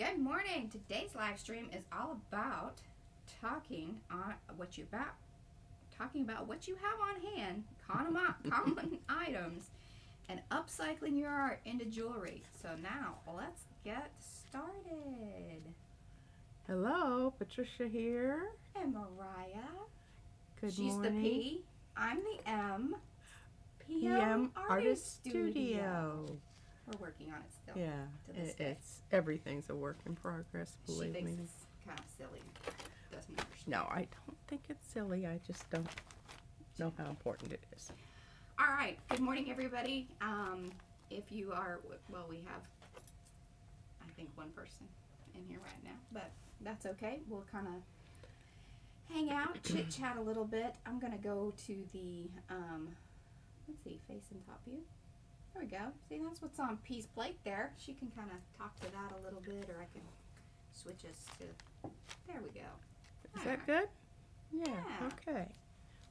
Good morning. Today's live stream is all about talking on talking about what you have on hand, common items, and upcycling your art into jewelry. So now let's get started. Hello, Patricia here. And Mariah. Good She's morning. the P. I'm the M. PM Artist Studio. We're working on it still. Yeah, to this day. everything's a work in progress, believe She me. thinks it's kind of silly. Doesn't understand. No, I don't think it's silly. I just don't know how important it is. All right. Good morning, everybody. If you are, well, we have, I think, one person in here right now, but that's okay. We'll kind of hang out, chit chat a little bit. I'm gonna go to the, let's see, face and top view. There we go. See, that's what's on P's plate there. She can kind of talk to that a little bit, or I can switch us to, there we go. Is that good? Yeah, Yeah. okay.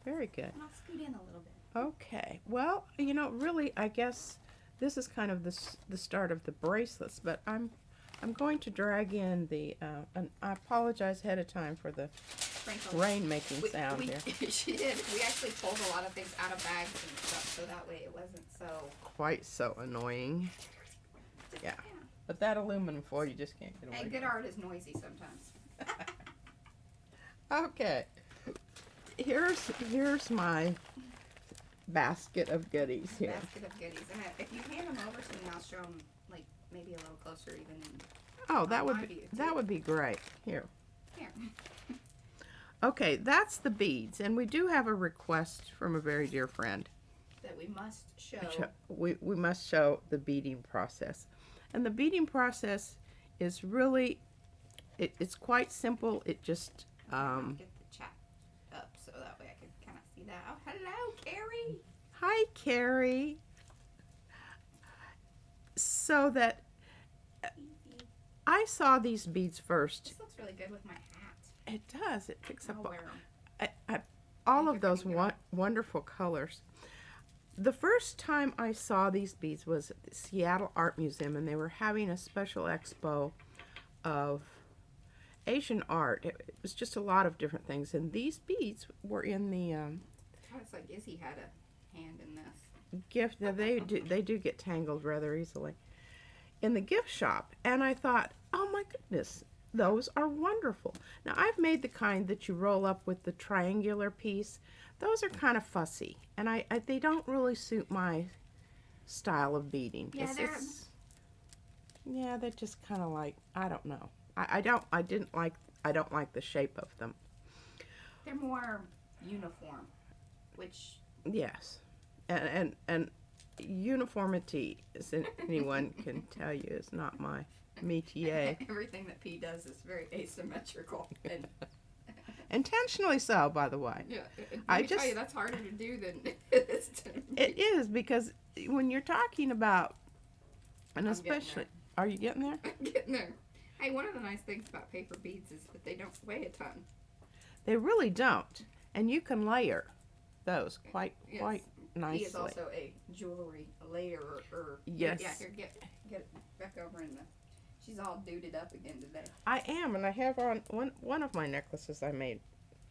Very good. And I'll scoot in a little bit. Okay, well, you know, really, I guess this is kind of the start of the bracelets, but I'm going to drag in the, and I apologize ahead of time for the Sprinkle. rain-making sound here. She did. We actually pulled a lot of things out of bags and stuff, so that way it wasn't so. Quite so annoying. Yeah. But that aluminum foil, you just can't get away Hey, from. good art is noisy sometimes. Okay. Here's my basket of goodies here. Basket of goodies. And if you hand them over to me, I'll show them like maybe a little closer even. Oh, that my would view, that too. would be great. Here. Here. Okay, that's the beads, and we do have a request from a very dear friend. That we must show. We must show the beading process, and the beading process is really it's quite simple. It just I'll get the chat up so that way I can kind of see that. Oh, hello, Carrie. Hi, Carrie. So that I saw these beads first. This looks really good with my hat. It does. It picks up I'll wear 'em. all of those wonderful colors. The first time I saw these beads was at the Seattle Art Museum, and they were having a special expo of Asian art. It was just a lot of different things, and these beads were in the It's like Izzy had a hand in this. gift. Now they do get tangled rather easily in the gift shop, and I thought, oh my goodness, those are wonderful. Now I've made the kind that you roll up with the triangular piece. Those are kind of fussy, and they don't really suit my style of beading. Yeah, They're just kind of like, I don't know. I don't like the shape of them. They're more uniform, which Yes, and uniformity, as anyone can tell you, is not my métier. everything that P does is very asymmetrical. And Intentionally so, by the way. yeah, I tell just- you, that's harder to do than it is to It is, because when you're talking about, and I'm getting especially, are you getting there? I'm getting there. Hey, one of the nice things about paper beads is that they don't weigh a ton. They really don't, and you can layer those quite Yes. nicely. He is also a jewelry layerer. Yes. Yeah, here, get it back over in the. She's all duded up again today. I am, and I have on one of my necklaces I made,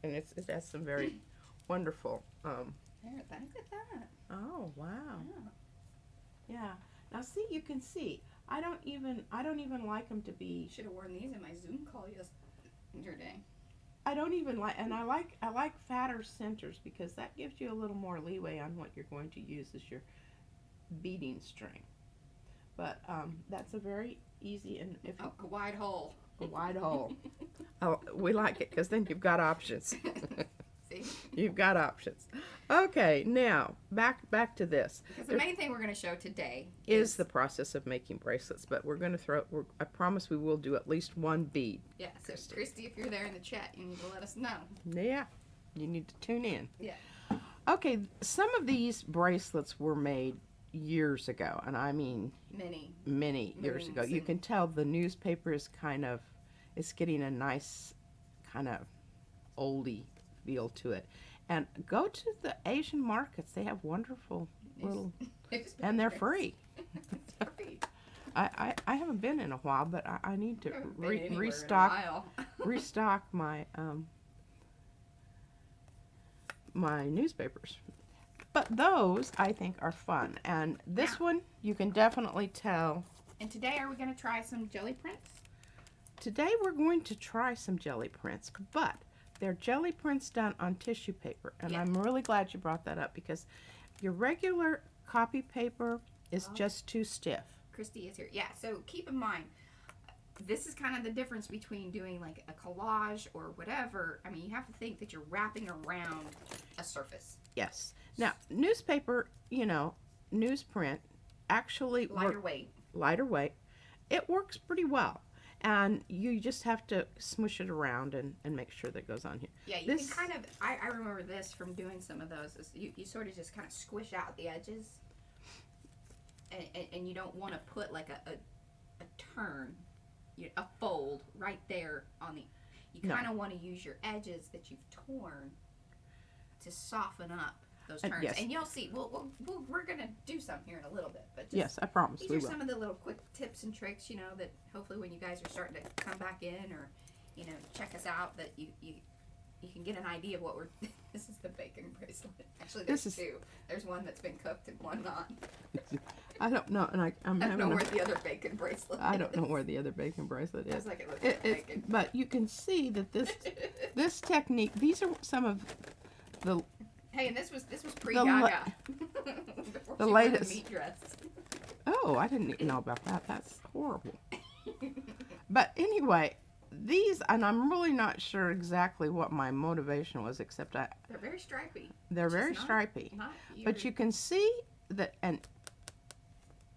and it has some very wonderful. There, look at that. Oh wow. Yeah. Yeah. Now see, you can see. I don't even like them to be. Should have worn these in my Zoom call yesterday. I don't even like, and I like fatter centers, because that gives you a little more leeway on what you're going to use as your beading string. But that's a very easy, and if Oh, a wide hole. a wide hole. Oh, we like it, because then you've got options. See? You've got options. Okay, now back to this. Because the main thing we're going to show today Is the process of making bracelets, but we're going to I promise we will do at least one bead. Yeah, so Christy, if you're there in the chat, you need to let us know. Yeah, you need to tune in. Yeah. Okay, some of these bracelets were made years ago, and I mean many years ago. You can tell the newspaper is it's getting a nice kind of oldie feel to it. And go to the Asian markets. They have wonderful little, and they're free. It's free. I haven't been in a while, but I need to Haven't been anywhere in a restock while. restock my newspapers. But those I think are fun, and this Yeah. one you can definitely tell. And today, are we going to try some jelly prints? Today we're going to try some jelly prints, but they're jelly prints done on tissue paper, and Yeah. I'm really glad you brought that up because your regular copy paper is just too stiff. Christy is here. Yeah, so keep in mind, this is kind of the difference between doing like a collage or whatever. I mean, you have to think that you're wrapping around a surface. Yes. Now, newspaper, newsprint actually Lighter weight. lighter weight. It works pretty well. And you just have to smush it around and make sure that goes on here. Yeah, you can kind of, I remember this from doing some of those. Is you sort of just kind of squish out the edges. And you don't want to put like a turn, a fold right there on the, you kind of want to use your edges that you've torn to soften up those turns. Yes. And you'll see, we're going to do some here in a little bit. But just, yes, I promise these we are will. some of the little quick tips and tricks, that hopefully when you guys are starting to come back in or, check us out, that you can get an idea of what we're, this is the bacon bracelet. Actually, there's two. There's one that's been cooked and one not. I don't know, and I don't know where the other bacon bracelet is. I don't know where the other bacon bracelet is. It's like it looks like bacon. But you can see that this technique, these are some of the Hey, and this was pre-Gaga. the latest. The meat dress. Oh, I didn't even know about that. That's horrible. But anyway, these, and I'm really not sure exactly what my motivation was, except They're very stripy. they're very stripy. Not But you can see that, and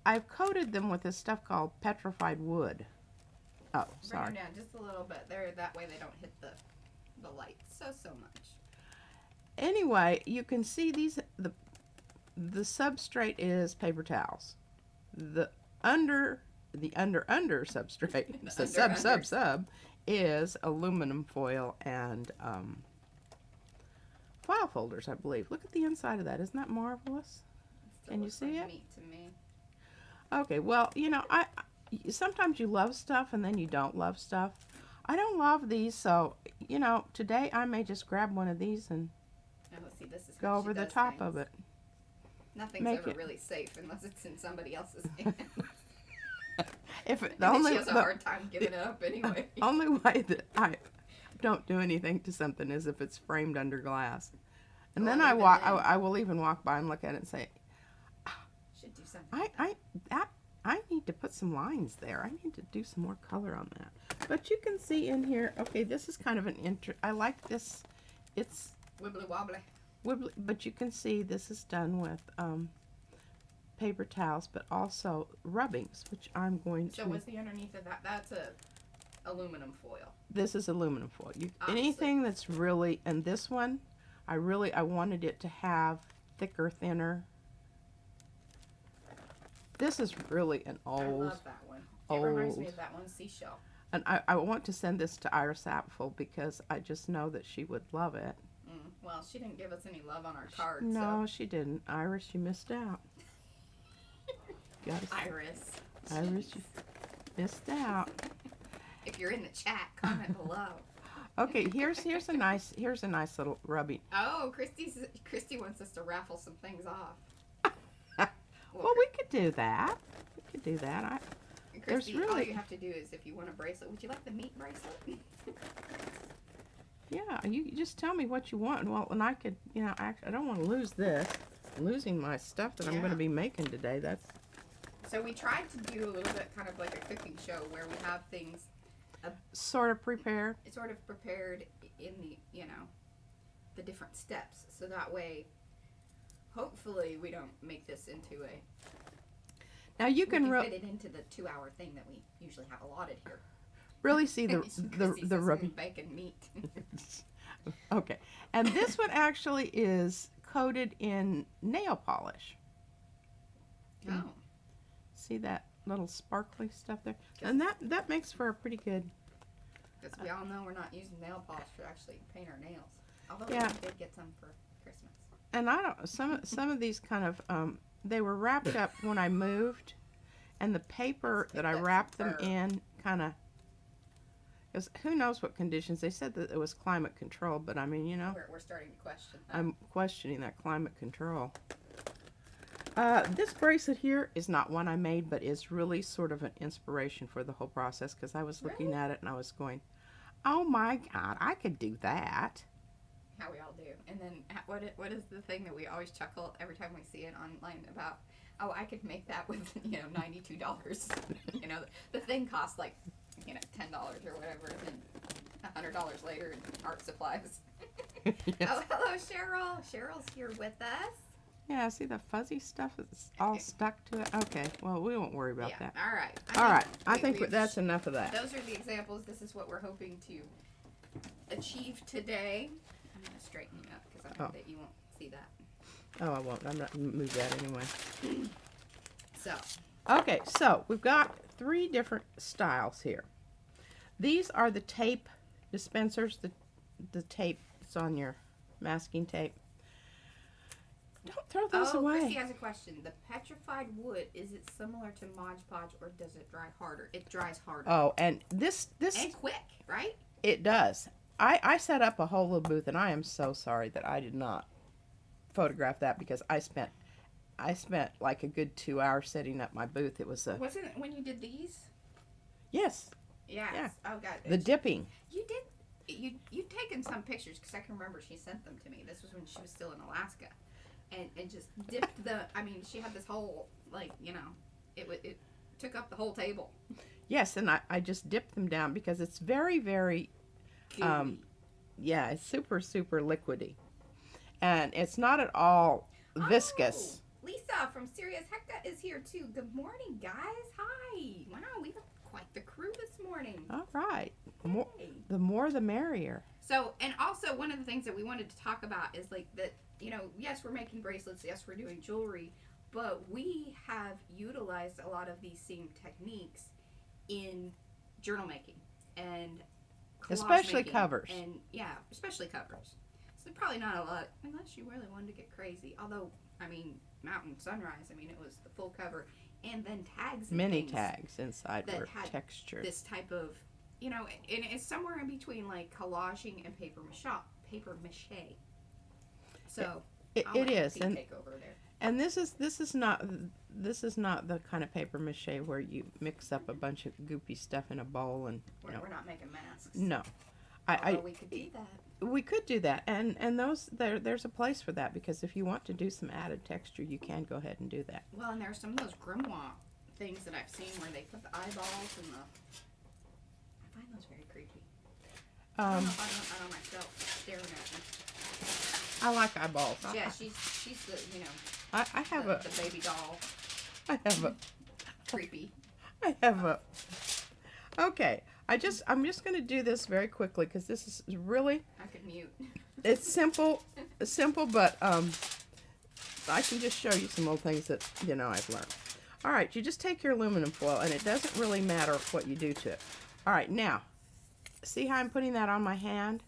I've coated them with this stuff called petrified wood. Oh, bring sorry. them down just a little bit. There, that way they don't hit the light so much. Anyway, you can see the substrate is paper towels. The under substrate, The sub is aluminum foil and file folders, I believe. Look at the inside of that. Isn't that marvelous? Still Can you looks see like it? meat to me. Okay, well, I sometimes you love stuff and then you don't love stuff. I don't love these, so today I may just grab one of these and Now let's see. This is go how over she the does top things. of it. Nothing's Make ever it. really safe unless it's in somebody else's hands. If it, And then she has a hard time giving it up anyway. only way that I don't do anything to something is if it's framed under glass, and then Well, I even walk. then. I will even walk by and look at it and say, Should do something. I need to put some lines there. I need to do some more color on that. But you can see in here. Okay, this is kind of an I like this. It's Wibbly wobbly. wibbly, but you can see this is done with paper towels, but also rubbings, which I'm going to. So what's the underneath of that? That's a aluminum foil. This is aluminum foil. Obviously. Anything that's really, and this one, I wanted it to have thicker, thinner. This is really an I old, love that one. It reminds me old- of that one seashell. and I want to send this to Iris Apfel because I just know that she would love it. Well, she didn't give us any love on our card. No, So. she didn't. Iris, you missed out. Iris. Iris, you missed out. If you're in the chat, comment below. Okay, here's a nice little rubbing. Oh, Christy wants us to raffle some things off. Well, we could do that. We could do that. Christy, all really- you have to do is if you want a bracelet, would you like the meat bracelet? Yeah, you just tell me what you want. Well, and I could, actually, I don't want to lose this. I'm losing my stuff that I'm going Yeah. to be making today. That's So we tried to do a little bit kind of like a cooking show where we have things sort of prepared. sort of prepared in the, the different steps. So that way, hopefully we don't make this into a, Now you we can fit it into the 2-hour thing that we usually have allotted here. really see the Christy says rubbing. bacon meat. Okay, and this one actually is coated in nail polish. Oh. See that little sparkly stuff there, and that makes for a pretty good. Because we all know we're not using nail polish to actually paint our nails. Although Yeah. we did get some for Christmas. And I don't some of these kind of they were wrapped up when I moved, and the paper Let's that make I that wrapped some them fur. in kind of, because who knows what conditions. They said that it was climate control, but I mean, you know, We're starting to question that. I'm questioning that climate control. This bracelet here is not one I made, but is really sort of an inspiration for the whole process, because I was looking Really? at it and I was going, oh my God, I could do that. How we all do. And then what is the thing that we always chuckle every time we see it online about? Oh, I could make that with $92. The thing costs like $10 or whatever, and then $100 later in art supplies. Yes. Oh, hello, Cheryl. Cheryl's here with us. Yeah, see the fuzzy stuff is all stuck to it. Okay, well, we won't worry about that. All right. All right, I we- think we've- that's enough of that. Those are the examples. This is what we're hoping to achieve today. I'm going to straighten you up because I know Oh. that you won't see that. Oh, I won't. I'm not going to move that anyway. So, Okay, so we've got 3 different styles here. These are the tape dispensers, the tape that's on your masking tape. Don't throw those away. Christy has a question. The petrified wood, is it similar to Mod Podge or does it dry harder? It dries harder. Oh, and this And quick, right? it does. I set up a whole little booth, and I am so sorry that I did not photograph that, because I spent like a good 2 hours setting up my booth. It was a Wasn't it when you did these? yes, Yes. Yeah. Oh, God. the dipping. You did. You've taken some pictures because I can remember she sent them to me. This was when she was still in Alaska, and just dipped the. I mean, she had this whole it took up the whole table. Yes, and I just dipped them down because it's very, very Gooey. yeah, it's super, super liquidy, and it's not at all viscous. Oh, Lisa from Serious Hecka is here too. Good morning, guys. Hi. Wow, we have quite the crew this morning. All right, Hey. the more the merrier. So, and also one of the things that we wanted to talk about is like that, yes, we're making bracelets, yes, we're doing jewelry, but we have utilized a lot of these same techniques in journal making and collage Especially making, covers. And yeah, especially covers. So probably not a lot, unless you really wanted to get crazy. Although, I mean, Mountain Sunrise, I mean, it was the full cover, and then tags and Many things tags inside that were had textured. this type of, and it's somewhere in between like collaging and papier-mâché. So It I'll let is, Pete and take over there. this is not the kind of paper mache where you mix up a bunch of goopy stuff in a bowl and We're not making masks. no. Although we could do that. We could do that, and there's a place for that, because if you want to do some added texture, you can go ahead and do that. Well, and there's some of those grimoire things that I've seen where they put the eyeballs and the. I find those very creepy. I don't know if I don't myself staring at me. I like eyeballs. Yeah, she's the I have the baby doll. I have a Creepy. I have a okay. I'm just going to do this very quickly, because this is really, I could mute. it's simple, but I can just show you some old things that I've learned. All right, you just take your aluminum foil, and it doesn't really matter what you do to it. All right, now see how I'm putting that on my hand?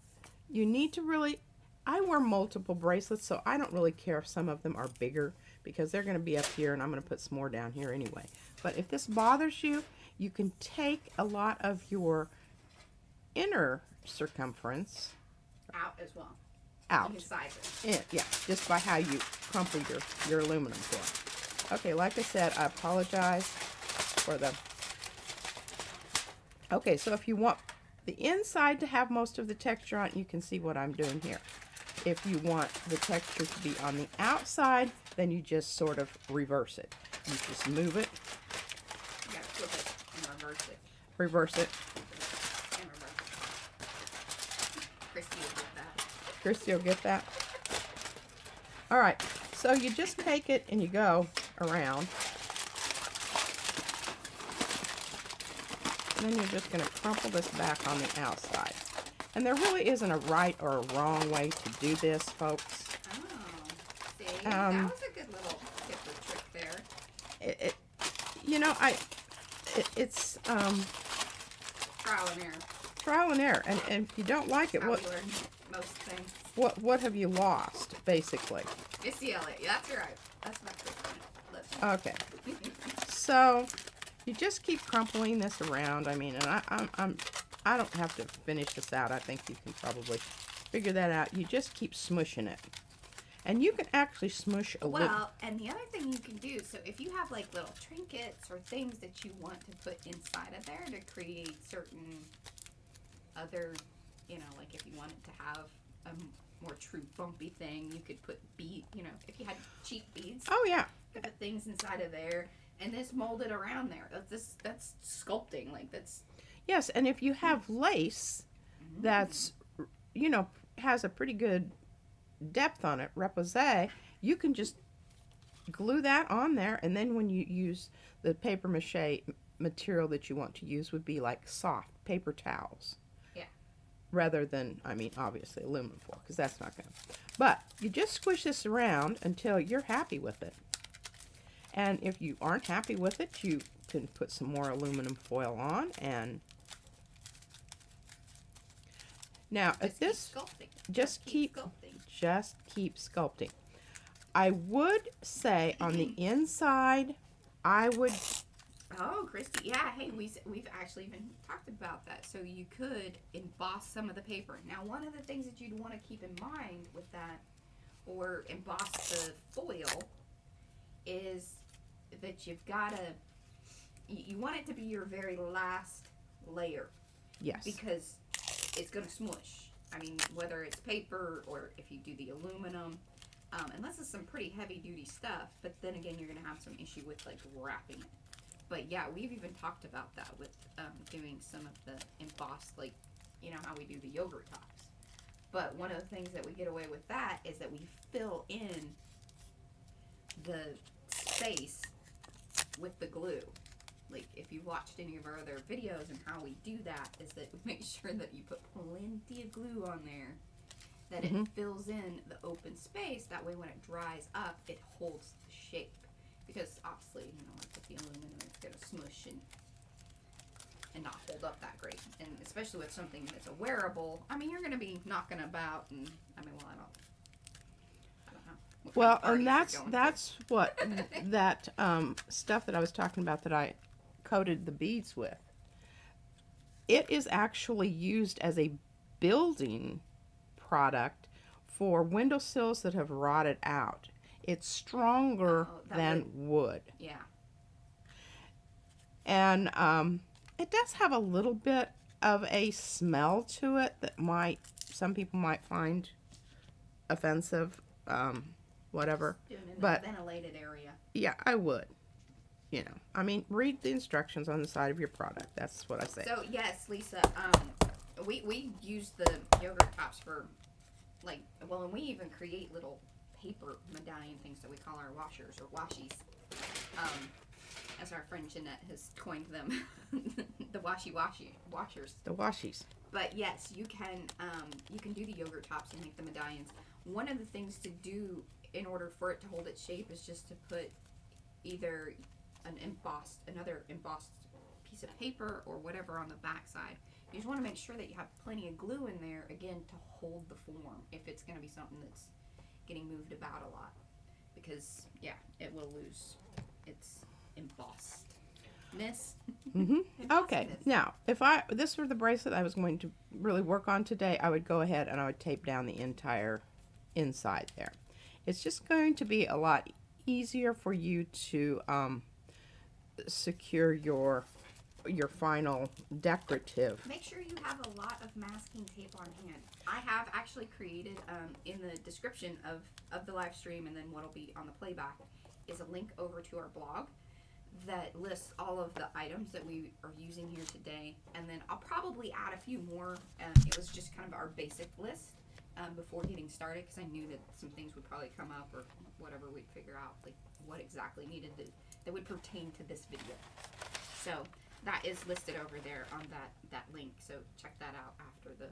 You need to really. I wear multiple bracelets, so I don't really care if some of them are bigger, because they're going to be up here, and I'm going to put some more down here anyway. But if this bothers you, you can take a lot of your inner circumference Out as well. out. You can size it. Yeah, just by how you crumple your aluminum foil. Okay, like I said, I apologize for the... Okay, so if you want the inside to have most of the texture on it, you can see what I'm doing here. If you want the texture to be on the outside, then you just sort of reverse it. You just move it, You gotta flip it and reverse it. reverse it. And reverse it. Christy will get that. Christy will get that. All right, so you just take it and you go around. And then you're just going to crumple this back on the outside. And there really isn't a right or a wrong way to do this, folks. Oh, see, that was a good little tip or trick there. It's Trial and error. trial and error. And if you don't like it, How we learn most things. what have you lost, basically? Missy Elliott, that's right. That's my Christy. Okay. So you just keep crumpling this around. I mean, and I don't have to finish this out. I think you can probably figure that out. You just keep smushing it. And you can actually smush a little. Well, and the other thing you can do, so if you have like little trinkets or things that you want to put inside of there to create certain other, you know, like if you wanted to have a more true bumpy thing, you could put bead, you know, if you had cheap beads. Oh yeah. You could put things inside of there and this molded around there. That's sculpting, like that's. Yes, and if you have lace that's, you know, has a pretty good depth on it, repoussé, you can just glue that on there, and then when you use the papier-mâché material that you want to use would be like soft paper towels. Yeah. Rather than, I mean, obviously aluminum foil, because that's not going to. But you just squish this around until you're happy with it. And if you aren't happy with it, you can put some more aluminum foil on, and now at this, just keep sculpting. I would say on the inside, I would. Oh, Christy, yeah. Hey, we've actually even talked about that. So you could emboss some of the paper. Now, one of the things that you'd want to keep in mind with that, or emboss the foil, is that you've got to. You want it to be your very last layer. Yes. Because it's going to smush. I mean, whether it's paper or if you do the aluminum, unless it's some pretty heavy duty stuff, but then again, you're going to have some issue with like wrapping it. But yeah, we've even talked about that with doing some of the embossed, like, you know, how we do the yogurt tops. But one of the things that we get away with that is that we fill in the space with the glue. Like, if you've watched any of our other videos and how we do that, is that we make sure that you put plenty of glue on there, that it fills in the open space. That way when it dries up, it holds the shape. Because obviously, you know, like with the aluminum, it's going to smush and not hold up that great. And especially with something that's a wearable, I mean, you're going to be knocking about, and I mean, well, I don't know. Well, and that's what that stuff that I was talking about that I coated the beads with. It is actually used as a building product for windowsills that have rotted out. It's stronger than wood. Yeah. And it does have a little bit of a smell to it that some people might find offensive, whatever. Doing it in But a ventilated area. Yeah, I would. You know, I mean, read the instructions on the side of your product. That's what I say. So yes, Lisa, we use the yogurt tops for, like, well, and we even create little paper medallion things that we call our washers or washies, as our friend Jeanette has coined them, the washers. The washies. But yes, you can do the yogurt tops and make the medallions. One of the things to do in order for it to hold its shape is just to put either another embossed piece of paper or whatever on the back side. You just want to make sure that you have plenty of glue in there, again, to hold the form if it's going to be something that's getting moved about a lot. Because, yeah, it will lose its embossedness. Okay, now, if this were the bracelet I was going to really work on today, I would go ahead and I would tape down the entire inside there. It's just going to be a lot easier for you to secure your final decorative. Make sure you have a lot of masking tape on hand. I have actually created in the description of the live stream, and then what'll be on the playback is a link over to our blog that lists all of the items that we are using here today, and then I'll probably add a few more. It was just kind of our basic list before getting started, because I knew that some things would probably come up or whatever, we'd figure out like what exactly needed that would pertain to this video. So that is listed over there on that link. So check that out after the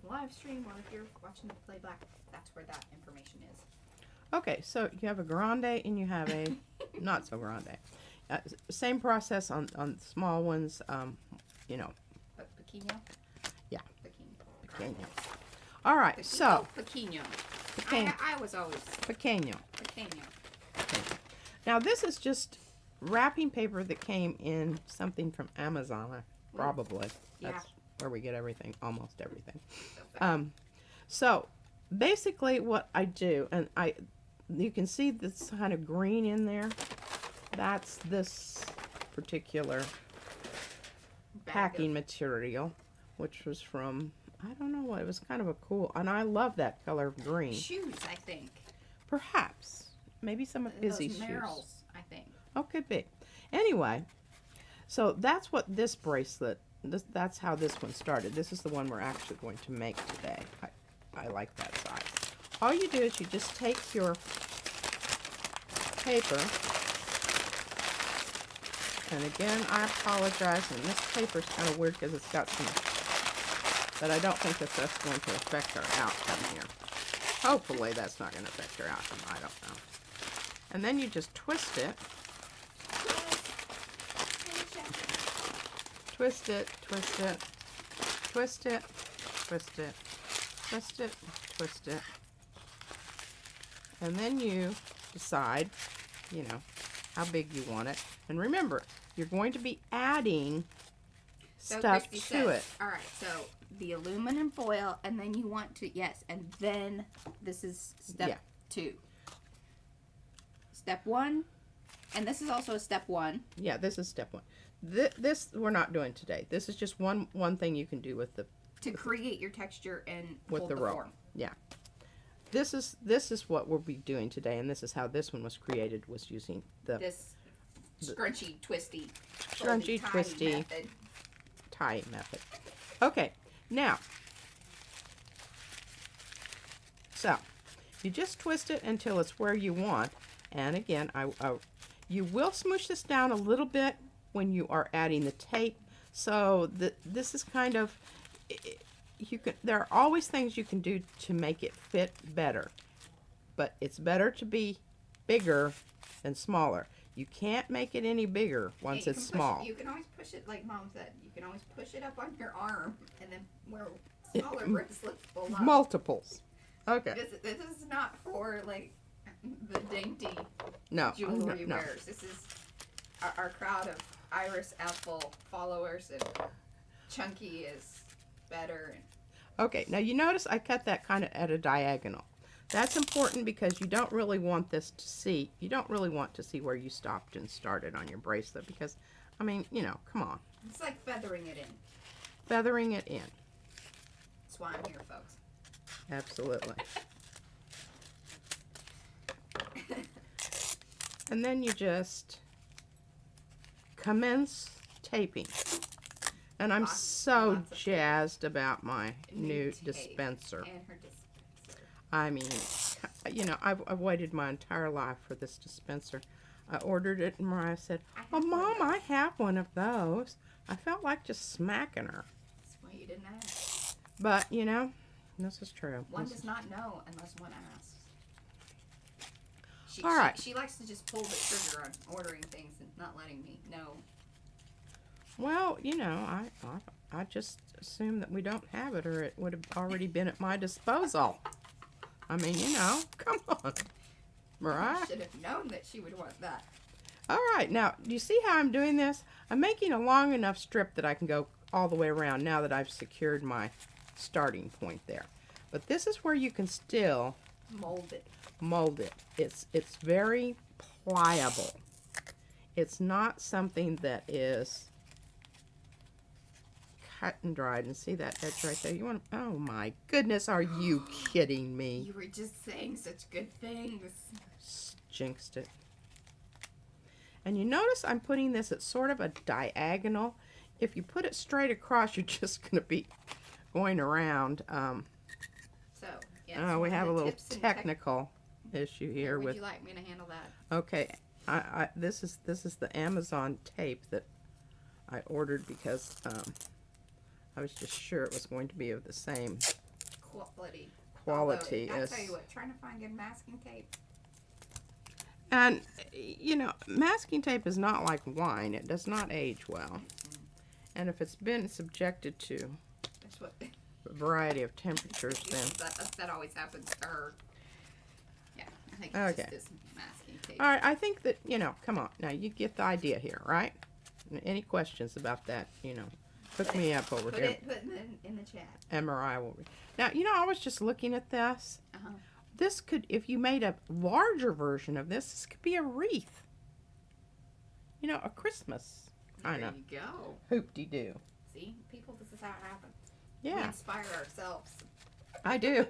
live stream, or if you're watching the playback, that's where that information is. Okay, so you have a grande and you have a not so grande. Same process on small ones, you know. But pequeño? Yeah. Pequeño. All right, Pequeño, so. Pequeño. I was always. Pequeño. Pequeño. Now this is just wrapping paper that came in something from Amazon, probably. Yeah. That's where we get everything, almost everything. So fast. So basically what I do, and you can see this kind of green in there. That's this particular Bag packing material, which was from, I don't know what, it was kind of a cool, and I love that color of green. Shoes, I think. Perhaps. Maybe some of Izzy's Those shoes. Merrells, I think. Oh, could be. Anyway, so that's what this bracelet, that's how this one started. This is the one we're actually going to make today. I like that size. All you do is you just take your paper, and again, I apologize, and this paper is kind of weird because it's got some, but I don't think that's going to affect our outcome here. Hopefully that's not going to affect our outcome. I don't know. And then you just twist it. Twist it, twist it, twist it, twist it, twist it, twist it. And then you decide, you know, how big you want it. And remember, you're going to be adding stuff Christy to says, it. All right, so the aluminum foil, and then you want to, yes, and then this is step 2. Step 1, and this is also a step 1. Yeah, this is step 1. This we're not doing today. This is just one thing you can do with the create your texture and with hold the the rope. form. Yeah. This is what we'll be doing today, and this is how this one was created, was using This scrunchy, twisty, scrunchy, foldy, tie twisty method. tie method. Okay, now, so you just twist it until it's where you want, and again, you will smoosh this down a little bit when you are adding the tape. So this is kind of, there are always things you can do to make it fit better, but it's better to be bigger than smaller. You can't make it any bigger once it's small. You can always push it, like Mom said, you can always push it up on your arm and then wear smaller bracelets below. Multiples. Okay. This is not for, like, the dainty No. jewelry No. wearers. This is our crowd of Iris Apple followers, and chunky is better. Okay, now you notice I cut that kind of at a diagonal. That's important because you don't really want this to see, you don't really want to see where you stopped and started on your bracelet because, I mean, you know, come on. It's like feathering it in. Feathering it in. That's why I'm here, folks. Absolutely. And then you just commence taping. And I'm so jazzed about my new dispenser. And her dispenser. I mean, you know, I've waited my entire life for this dispenser. I ordered it, and Mariah said, "Oh, Mom, I have one of those." I felt like just smacking her. That's why you didn't ask. But, you know, this is true. One does not know unless one asks. All right. She likes to just pull the trigger on ordering things and not letting me know. Well, you know, I just assumed that we don't have it, or it would have already been at my disposal. I mean, you know, come on, Mariah. I should have known that she would want that. All right, now, do you see how I'm doing this? I'm making a long enough strip that I can go all the way around now that I've secured my starting point there. But this is where you can still Mold it. mold it. It's very pliable. It's not something that is cut and dried. And see that edge right there? You want? Oh my goodness! Are you kidding me? You were just saying such good things. Jinxed it. And you notice I'm putting this at sort of a diagonal. If you put it straight across, you're just going to be going around. So, yeah. We have a little technical issue here Would with. you like me to handle that? Okay, this is the Amazon tape that I ordered because I was just sure it was going to be of the same Quality. quality Although, I as. tell you what, trying to find good masking tape. And you know, masking tape is not like wine; it does not age well. And if it's been subjected to That's what. a variety of temperatures, then That always happens to her. Yeah, I think it's Okay. just this masking tape. All right, I think that, come on. Now, you get the idea here, right? Any questions about that, hook me up over here. Put it in the chat. And Mariah will. Now, I was just looking at this. Uh-huh. This could, if you made a larger version of this could be a wreath. A Christmas kind of. There you go. Hoop-de-doo. See, people, this is how it happens. Yeah. We inspire ourselves. I do.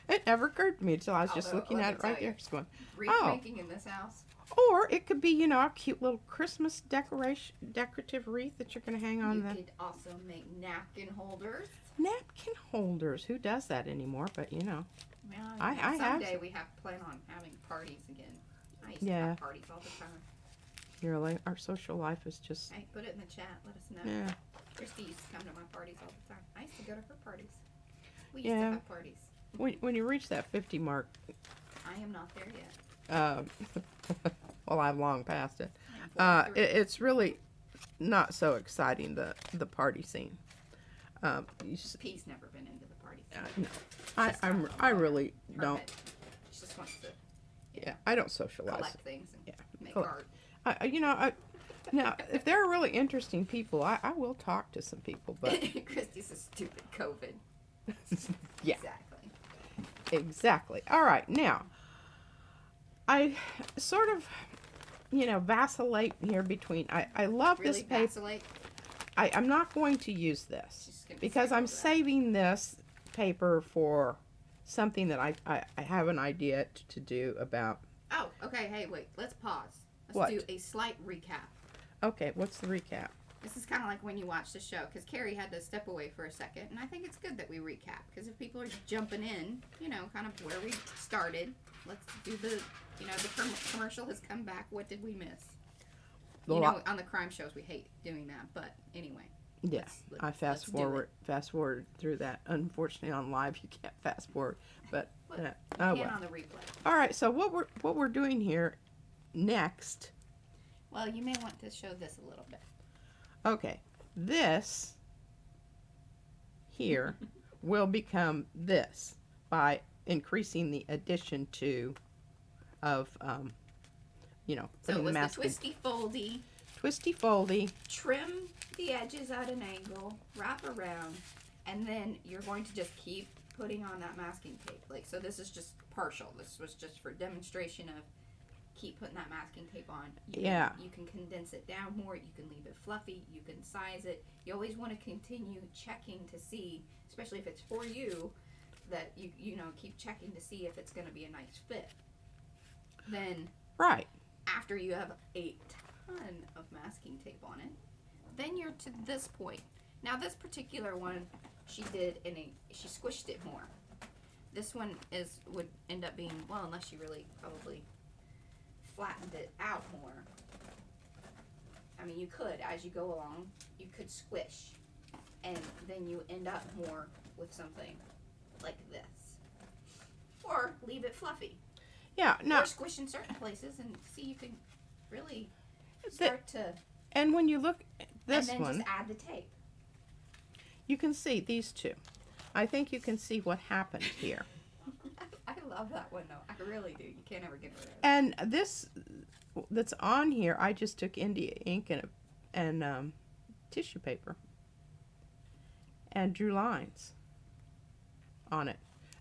It never occurred to me until I was just Although, looking let at me it right tell you, there. Just going, Wreath oh. making in this house. Or it could be, a cute little Christmas decorative wreath that you're going to hang on You the could also make napkin holders. napkin holders. Who does that anymore? But Well, I have someday we have to plan on having parties again. I used to Yeah. have parties all the time. our social life is just Hey, put it in the chat. Let us know. yeah. Christy used to come to my parties all the time. I used to go to her parties. We used Yeah. to have parties. When you reach that 50 mark, I am not there yet. well, I've long passed it. I am 43. It's really not so exciting the party scene. P's never been into the party. No, She's got I really her don't. head. She just wants to Yeah, I don't socialize. collect things and Yeah. make Collect. art. Now if there are really interesting people, I will talk to some people. But Christy's a stupid COVID. yeah, Exactly. exactly. All right, now I sort of vacillate here between. I love Really this paper. vacillate. I'm not going to use She's this gonna because skip I'm over that. saving this paper for something that I have an idea to do about. Oh, okay. Hey, wait. Let's pause. Let's What? do a slight recap. Okay, what's the recap? This is kind of like when you watch the show, because Carrie had to step away for a second, and I think it's good that we recap, because if people are jumping in, kind of where we started, let's do the commercial has come back. What did we miss? On the crime shows, we hate doing that, but anyway. Yeah, I let's fast do it. forward through that. Unfortunately, on live you can't fast forward, but Well, You oh can well. on the replay. All right, so what we're doing here next? Well, you may want to show this a little bit. Okay, this here will become this by increasing the addition to of So putting it the was the masking twisty foldy, foldy. trim the edges at an angle, wrap around, and then you're going to just keep putting on that masking tape. So this is just partial. This was just for demonstration of keep putting that masking tape on. You can condense it down more. You can leave it fluffy. You can size it. You always want to continue checking to see, especially if it's for you, that you keep checking to see if it's going to be a nice fit. Then Right. after you have a ton of masking tape on it, then you're to this point. Now this particular one she did she squished it more. This one would end up being, well, unless you really probably flattened it out more. I mean, you could, as you go along, you could squish, and then you end up more with something like this. Or leave it fluffy. Yeah. No. Or squish in certain places and see you can really start to, And when you look at this and then one, just add the tape. you can see these two. I think you can see what happened here. I love that one though. I really do. You can't ever get rid of it. And this that's on here, I just took India ink and tissue paper and drew lines on it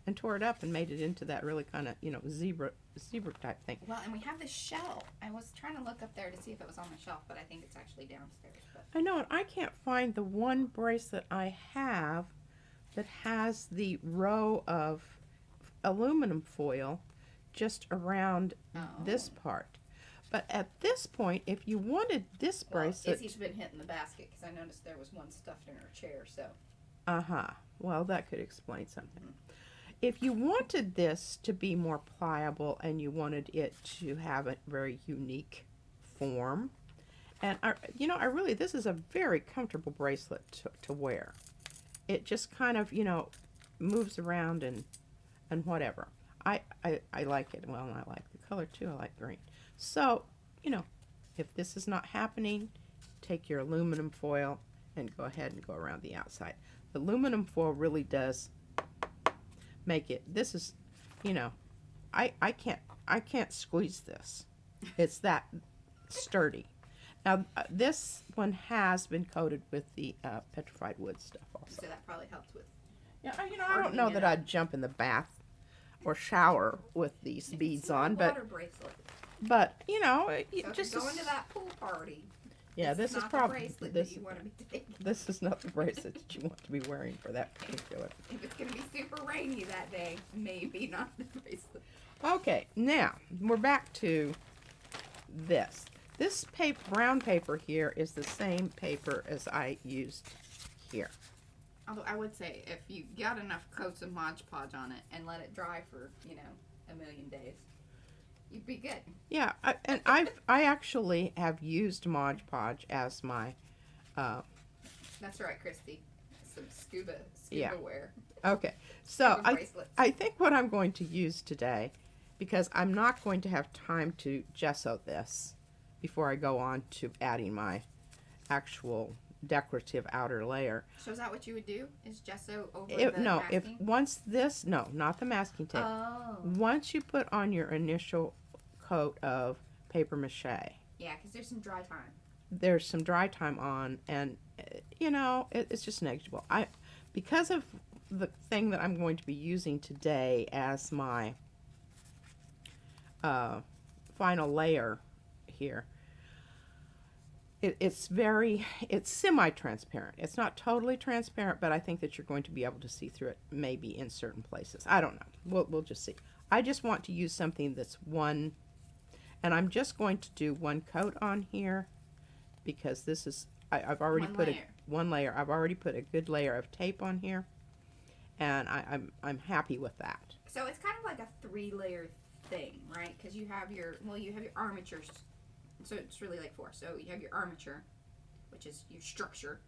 and tore it up and made it into that really kind of zebra type thing. Well, and we have this shell. I was trying to look up there to see if it was on the shelf, but I think it's actually downstairs. But I know, and I can't find the one bracelet I have that has the row of aluminum foil just around this part. But at this point, if you wanted this bracelet... Izzy's been hitting the basket because I noticed there was one stuffed in her chair, so... Well, that could explain something. If you wanted this to be more pliable and you wanted it to have a very unique form, and I really, this is a very comfortable bracelet to wear. It just kind of, moves around and whatever. I like it. Well, and I like the color too. I like green. So, if this is not happening, take your aluminum foil and go ahead and go around the outside. The aluminum foil really does make it. This is, I can't squeeze this. It's that sturdy. Now, this one has been coated with the petrified wood stuff also. So that probably helps with. Yeah, I don't know that I'd jump in the bath or shower with these beads on, water bracelet. but So just going to that pool party. yeah, this is probably bracelet this. that you want to be taking. This is not the bracelet that you want to be wearing for that particular. If it's going to be super rainy that day, maybe not the bracelet. Okay, now we're back to this. This paper, brown paper here, is the same paper as I used here. Although I would say if you got enough coats of Mod Podge on it and let it dry for, a million days, you'd be good. Yeah, I actually have used Mod Podge as my. That's right, Christy. Some scuba Yeah. wear. Okay, so Scuba bracelets. I think what I'm going to use today, because I'm not going to have time to gesso this before I go on to adding my actual decorative outer layer. So is that what you would do? Is gesso over the No, masking? if once this, no, not the masking tape. Oh. Once you put on your initial coat of papier-mâché, Yeah, because there's some dry time. there's some dry time on, and it's just negligible. Because of the thing that I'm going to be using today as my final layer here, it's semi-transparent. It's not totally transparent, but I think that you're going to be able to see through it maybe in certain places. I don't know. We'll just see. I just want to use something that's one, and I'm just going to do one coat on here because this is, I've already put one layer. I've already put a good layer of tape on here, and I'm happy with that. So it's kind of like a 3-layer thing, right? Because you have your armatures. So it's really like 4. So you have your armature, which is your structure.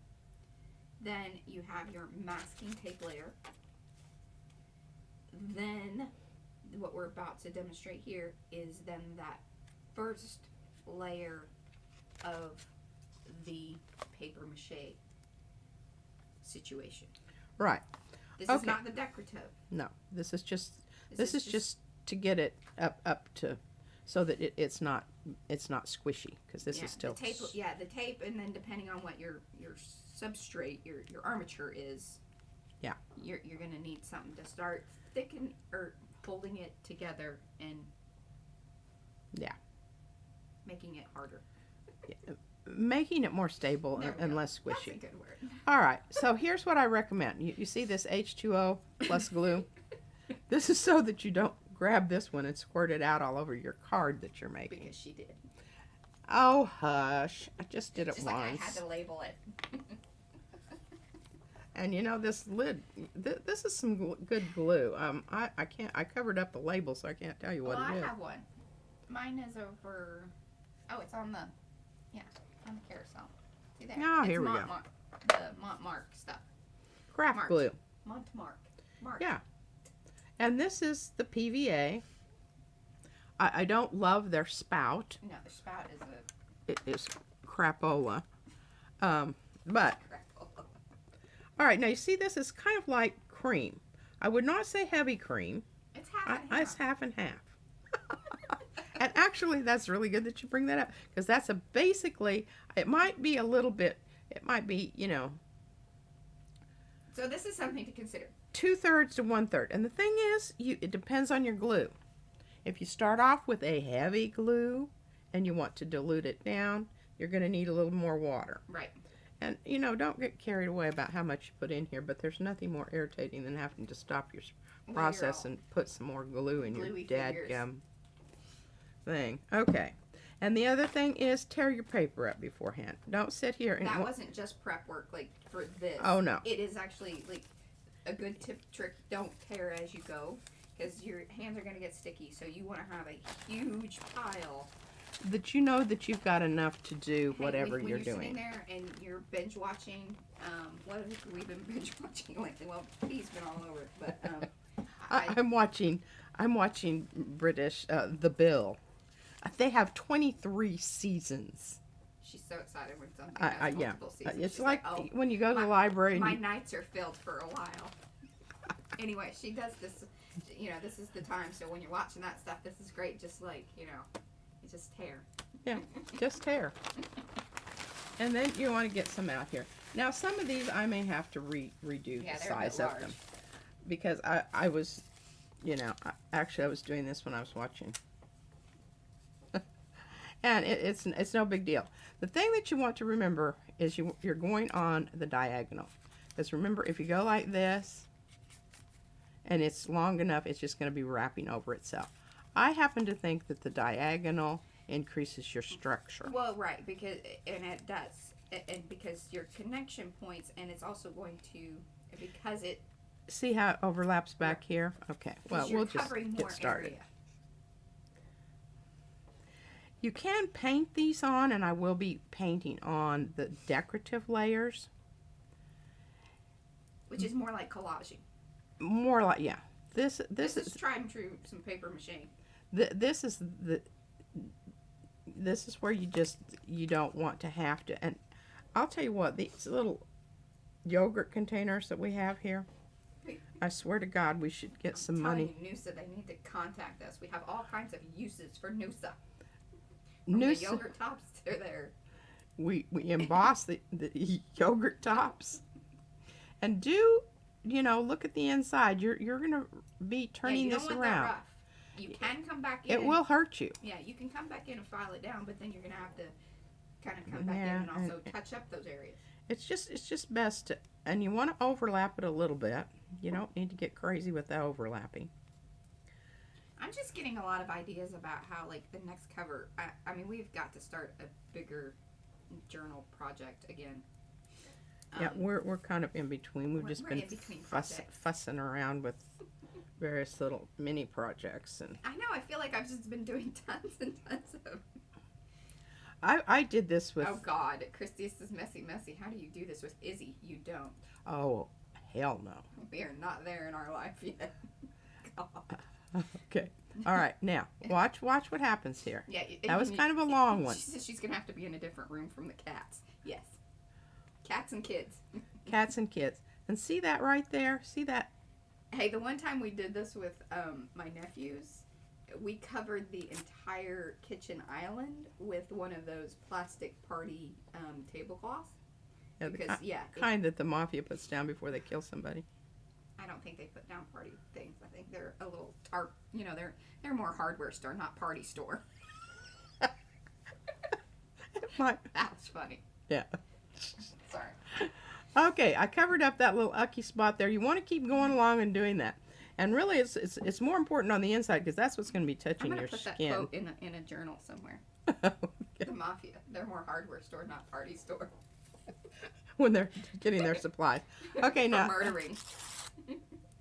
Then you have your masking tape layer. Then what we're about to demonstrate here is then that first layer of the papier-mâché situation. Right. This is not the decorative. No, this is just just to get it up to, so that it's not squishy, because this is still the tape, and then depending on what your substrate, your armature is, yeah, you're gonna need something to start thickening or holding it together and making it harder. Yeah. Making it more stable and less squishy. That's a good word. All right, so here's what I recommend. You see this H2O plus glue? This is so that you don't grab this one and squirt it out all over your card that you're making. Because she did. Oh, hush. I just did it Just once. like I had to label it. And this lid, this is some good glue. I covered up the label, so I can't tell you what it is. I have one. Mine is over, it's on the carousel. See there? Oh, It's here we go. The Montmark stuff. Craft glue. Montmark. Yeah. And this is the PVA. I don't love their spout. No, the spout is It is crapola. But, all right, now you see this is kind of like cream. I would not say heavy cream. It's half and half. It's half and half. And actually, that's really good that you bring that up, because that's basically, it might be a little bit, it might be, So this is something to consider. 2/3 to 1/3. And the thing is, it depends on your glue. If you start off with a heavy glue and you want to dilute it down, you're going to need a little more water. Right. And, don't get carried away about how much you put in here, but there's nothing more irritating than having to stop your process and put some more glue in your dadgum thing. Okay. And the other thing is tear your paper up beforehand. Don't sit here and... That wasn't just prep work, like, for this. Oh, no. It is actually, like, a good trick. Don't tear as you go, because your hands are going to get sticky. So you want to have a huge pile. That that you've got enough to do whatever when you're you're doing. Sitting there and you're binge watching, what have we been binge watching lately? Well, he's been all over it, but I'm watching British The Bill. They have 23 seasons. She's so excited when something has multiple seasons. It's She's like when you go to the library. My nights are filled for a while. Anyway, she does this. This is the time. So when you're watching that stuff, this is great. Just like just tear. Yeah, just tear. And then you want to get some out here. Now some of these I may have to redo Yeah, the they're a bit size of large. them. Because I was, you know, actually I was doing this when I was watching. And it's no big deal. The thing that you want to remember is you're going on the diagonal. Because remember, if you go like this, and it's long enough, it's just going to be wrapping over itself. I happen to think that the diagonal increases your structure. Well, right, because and it does, and because your connection points, and it's also going to because it. See how it overlaps back here? Okay, well, we'll just get started. Area. You can paint these on, and I will be painting on the decorative layers. Which is more like collaging. More like, yeah. This is try and true some papier-mâché. This is where you don't want to have to. And I'll tell you what, these little yogurt containers that we have here, I swear to God, we should get some money. Noosa, they need to contact us. We have all kinds of uses for Noosa. The yogurt tops, they're there. We emboss the yogurt tops, and look at the inside. You're gonna be turning this around. That rough. You can come back in. It will hurt you. Yeah, you can come back in and file it down, but then you're gonna have to kind of come back in and also touch up those areas. It's just best to, and you want to overlap it a little bit. You don't need to get crazy with the overlapping. I'm just getting a lot of ideas about how, like, the next cover. I mean, we've got to start a bigger journal project again. Yeah, we're kind of in between. We've just been fussing around with various little mini projects, and I know. I feel like I've just been doing tons and tons of. I did this with. Oh God, Christy, this is messy. How do you do this with Izzy? You don't. Oh, hell no. We are not there in our life yet. God. Okay. All right. Now, watch what happens here. Yeah. That was kind of a long one. She says she's gonna have to be in a different room from the cats. Yes. Cats and kids. Cats and kids. And see that right there? See that? Hey, the one time we did this with my nephews, we covered the entire kitchen island with one of those plastic party tablecloths. Yeah, because, kind that the mafia puts down before they kill somebody. I don't think they put down party things. I think they're a little tarp. You know, they're more hardware store, not party store. That was funny. Yeah. Sorry. Okay, I covered up that little ucky spot there. You want to keep going along and doing that. And really, it's more important on the inside because that's what's going to be touching your skin. I'm going to put that quote in a journal somewhere. Okay. The mafia. They're more hardware store, not party store. When they're getting their supplies. Okay, now. Murdering.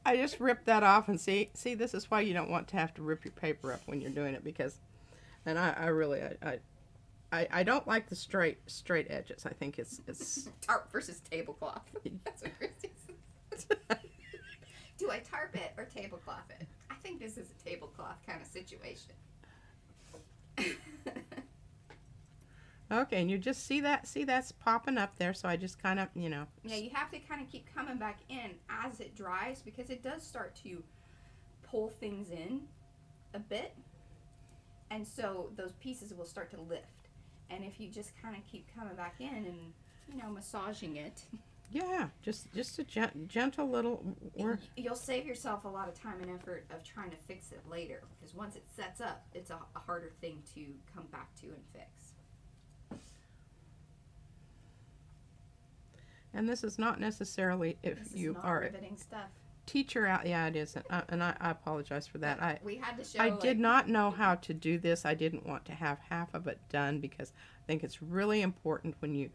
I just ripped that off and see, this is why you don't want to have to rip your paper up when you're doing it because, and I really don't like the straight edges. I think it's tarp versus tablecloth. That's what Christy says. Do I tarp it or tablecloth it? I think this is a tablecloth kind of situation. Okay, and you just see that's popping up there, so I just kind of, Yeah, you have to kind of keep coming back in as it dries because it does start to pull things in a bit. And so those pieces will start to lift. And if you just kind of keep coming back in and, massaging it. Yeah, just a gentle little. You'll save yourself a lot of time and effort of trying to fix it later because once it sets up, it's a harder thing to come back to and fix. And this is not necessarily if you are riveting stuff. Teacher out. Yeah, it isn't. And I apologize for that. We had to show. I did not know how to do this. I didn't want to have half of it done because I think it's really important when you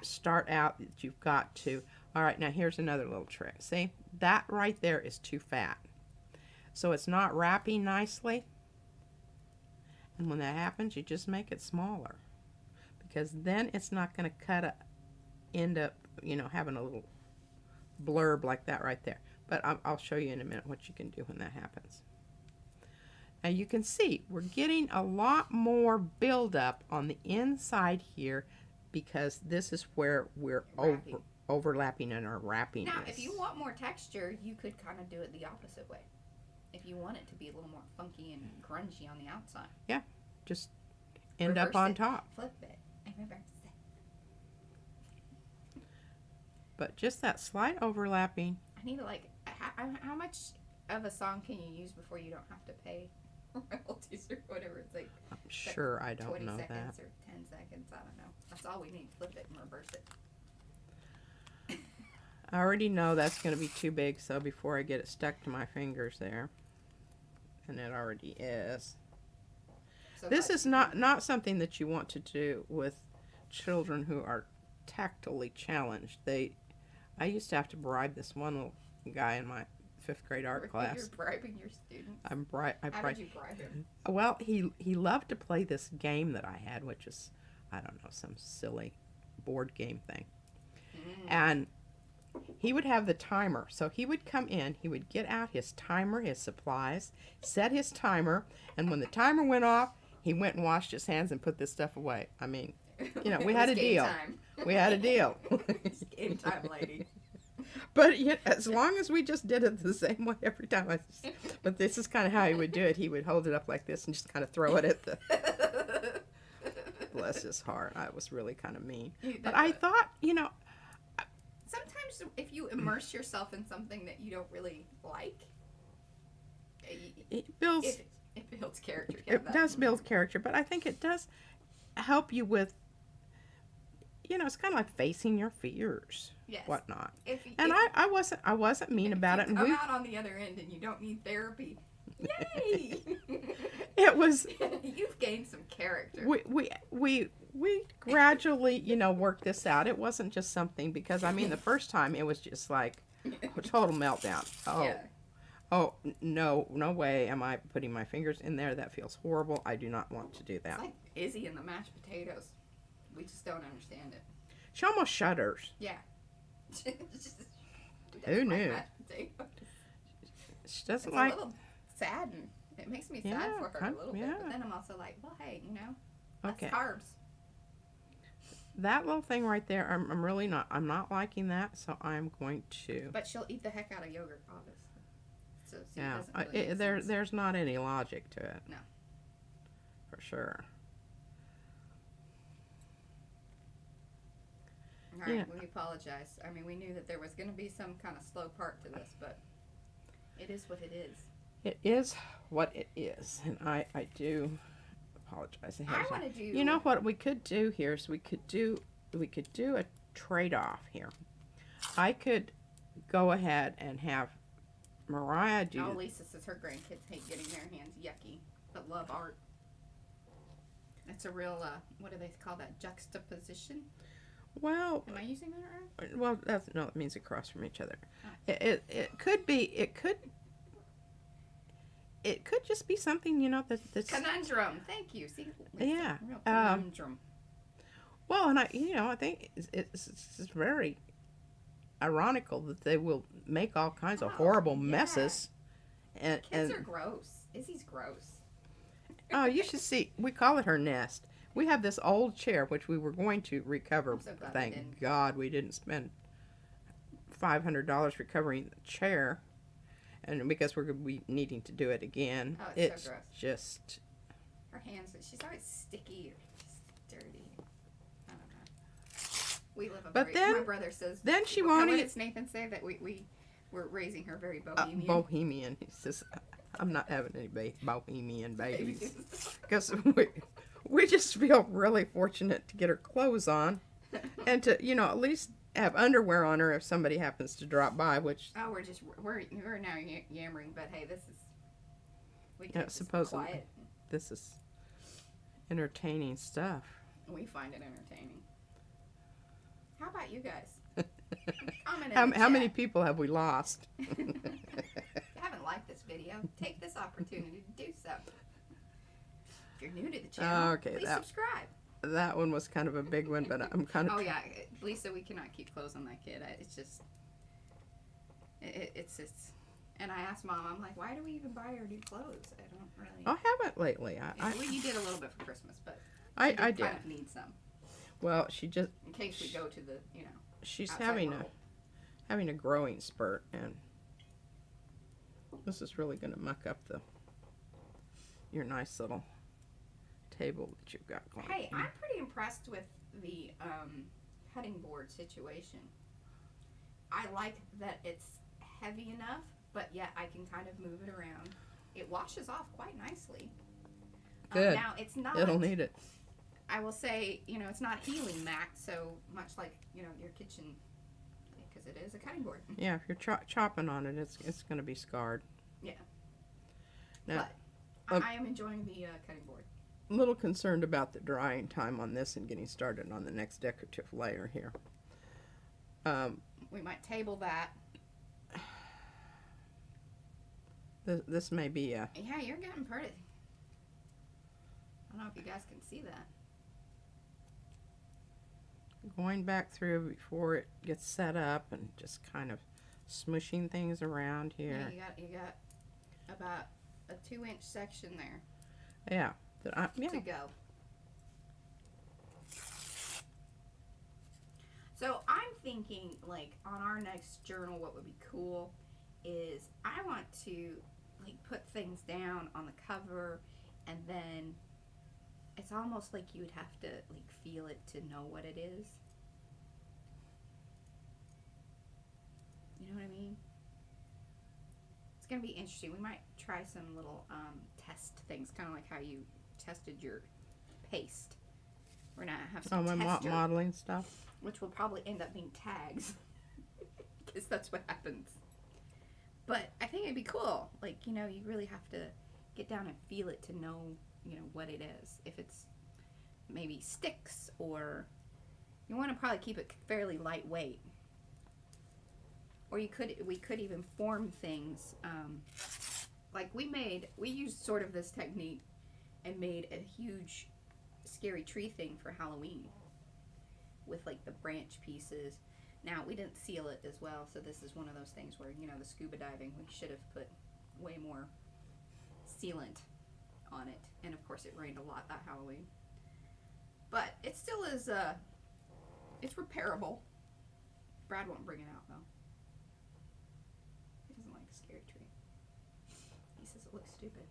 start out that you've got to. All right, now here's another little trick. See, that right there is too fat, so it's not wrapping nicely. And when that happens, you just make it smaller because then it's not going to end up having a little blurb like that right there. But I'll show you in a minute what you can do when that happens. Now you can see we're getting a lot more buildup on the inside here because this is where we're overlapping and our wrapping Now, is. if you want more texture, you could kind of do it the opposite way. If you want it to be a little more funky and grungy on the outside. Yeah, just end up reverse on it, top. flip it, and reverse it. But just that slight overlapping. I need to like, how much of a song can you use before you don't have to pay royalties or whatever? It's like I'm sure I don't 20 know seconds that. or 10 seconds. I don't know. That's all we need. Flip it and reverse it. I already know that's going to be too big, so before I get it stuck to my fingers there, and it already is. So This is not something that you want to do with children who are tactily challenged. I used to have to bribe this one little guy in my 5th grade art class. You're bribing your students. How did you bribe him? Well, he loved to play this game that I had, which is, I don't know, some silly board game thing. And he would have the timer. So he would come in, he would get out his timer, his supplies, set his timer, and when the timer went off, he went and washed his hands and put this stuff away. I mean, you know, we had a deal. Time. We had a deal. It's game time, lady. But yet, as long as we just did it the same way every time. But this is kind of how he would do it. He would hold it up like this and just kind of throw it at the... Bless his heart. I was really kind of mean. But I thought, you know... Sometimes if you immerse yourself in something that you don't really like, it builds... It builds character. It does build character, but I think it does help you with, you know, it's kind of like facing your fears, whatnot. I wasn't mean about it. And come out on the other end and you don't need therapy. Yay! It was. You've gained some character. We gradually, you know, worked this out. It wasn't just something because I mean the first time it was just like a total meltdown. Oh. Yeah. Oh, no way am I putting my fingers in there. That feels horrible. I do not want to do that. It's like Izzy and the mashed potatoes. We just don't understand it. She almost shudders. Yeah. Who knew? She doesn't like... It's a little saddened. It makes me sad for her a little bit. But then I'm also like, well, hey, you know, that's carbs. That little thing right there, I'm really not... I'm not liking that, so I'm going to... But she'll eat the heck out of yogurt, obviously. So, see, yeah, it really there's not any logic to it. No. For sure. All right, we apologize. I mean, we knew that there was going to be some kind of slow part to this, but it is what it is. It is what it is, and I do apologize. I want to do... You know what we could do here is we could do a trade-off here. I could go ahead and have Mariah do... Oh, Lisa says her grandkids hate getting their hands yucky, but love art. It's a real, what do they call that, juxtaposition? Well... Am I using that right? Well, it means across from each other. Oh. It could be, it could just be something, you know, that's... Conundrum, thank you. See, Lisa, yeah. Real conundrum. Well, and I think it's very ironical that they will make all kinds of horrible messes. And kids are gross. Izzy's gross. Oh, you should see. We call it her nest. We have this old chair which we were going to recover. So Thank God we didn't spend $500 recovering the chair, and because we're going to be needing to do it again. Oh, it's so gross. Just her hands. She's always sticky or just dirty. I don't know. We live a my brother says. Then she won't What does Nathan say that we're raising her very bohemian? Bohemian. He says, I'm not having any bohemian babies because we just feel really fortunate to get her clothes on and to, you know, at least have underwear on her if somebody happens to drop by, which... Oh, we're now yammering, but hey, this is... We Yeah, supposedly. Quiet. This is entertaining stuff. We find it entertaining. How about you guys? How many people have we lost? If you haven't liked this video, take this opportunity to do so. If you're new to the channel, please subscribe. That one was kind of a big one, but I'm kind of... Oh, yeah. Lisa, we cannot keep clothes on that kid. It's just... It's just... And I asked Mom, I'm like, why do we even buy her new clothes? I don't really... I haven't lately. You did a little bit for Christmas, but I did did. kind of need some. Well, she just... In case we go to the, you know... She's having a growing spurt, and this is really going to muck up your nice little table that you've got going. Hey, I'm pretty impressed with the cutting board situation. I like that it's heavy enough, but yet I can kind of move it around. It washes off quite nicely. Good. Now, it's not... It'll need it. I will say, you know, it's not healing mat, so much like, you know, your kitchen, because it is a cutting board. Yeah, if you're chopping on it, it's going to be scarred. Yeah. Now, but I am enjoying the cutting board. a little concerned about the drying time on this and getting started on the next decorative layer here. We might table that. This may be a... Yeah, you're getting pretty. I don't know if you guys can see that. Going back through before it gets set up and just kind of smushing things around here. Yeah, you got about a 2-inch section there. Yeah. To go. So I'm thinking, like, on our next journal, what would be cool is I want to, like, put things down on the cover, and then it's almost like you would have to, like, feel it to know what it is. You know what I mean? It's going to be interesting. We might try some little test things, kind of like how you tested your paste. We're going to have some tester, modeling stuff. which will probably end up being tags, because that's what happens. But I think it'd be cool. Like, you know, you really have to get down and feel it to know, you know, what it is. If it's maybe sticks, or you want to probably keep it fairly lightweight. Or we could even form things. Like we used sort of this technique and made a huge scary tree thing for Halloween with like the branch pieces. Now, we didn't seal it as well, so this is one of those things where, you know, the scuba diving, we should have put way more sealant on it. And of course it rained a lot that Halloween. But it still is, it's repairable. Brad won't bring it out though. He doesn't like a scary tree. He says it looks stupid.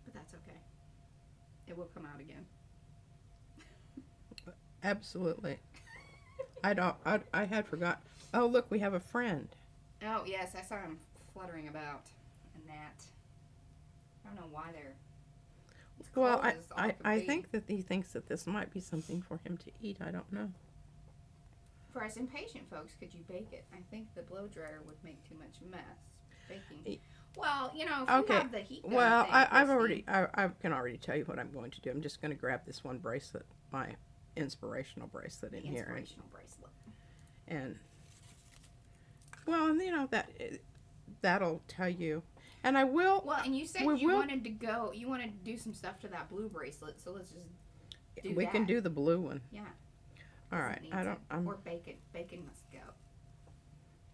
But that's okay. It will come out again. Absolutely. I had forgot. Oh, look, we have a friend. Oh, yes, I saw him fluttering about and that. I don't know why they're... Well, I think that he thinks that this might be something for him to eat. I don't know. For us impatient folks, could you bake it? I think the blow dryer would make too much mess baking. Well, you know, if you have the heat gun well, thing, I can already tell you what I'm going to do. I'm just going to grab this one bracelet, my inspirational bracelet in here. Inspirational bracelet. And, well, and you know, that'll tell you. And I will. Well, and you said you wanted to do some stuff to that blue bracelet, so let's just do that. We can do the blue one. Yeah. All right. Or bacon. Bacon must go.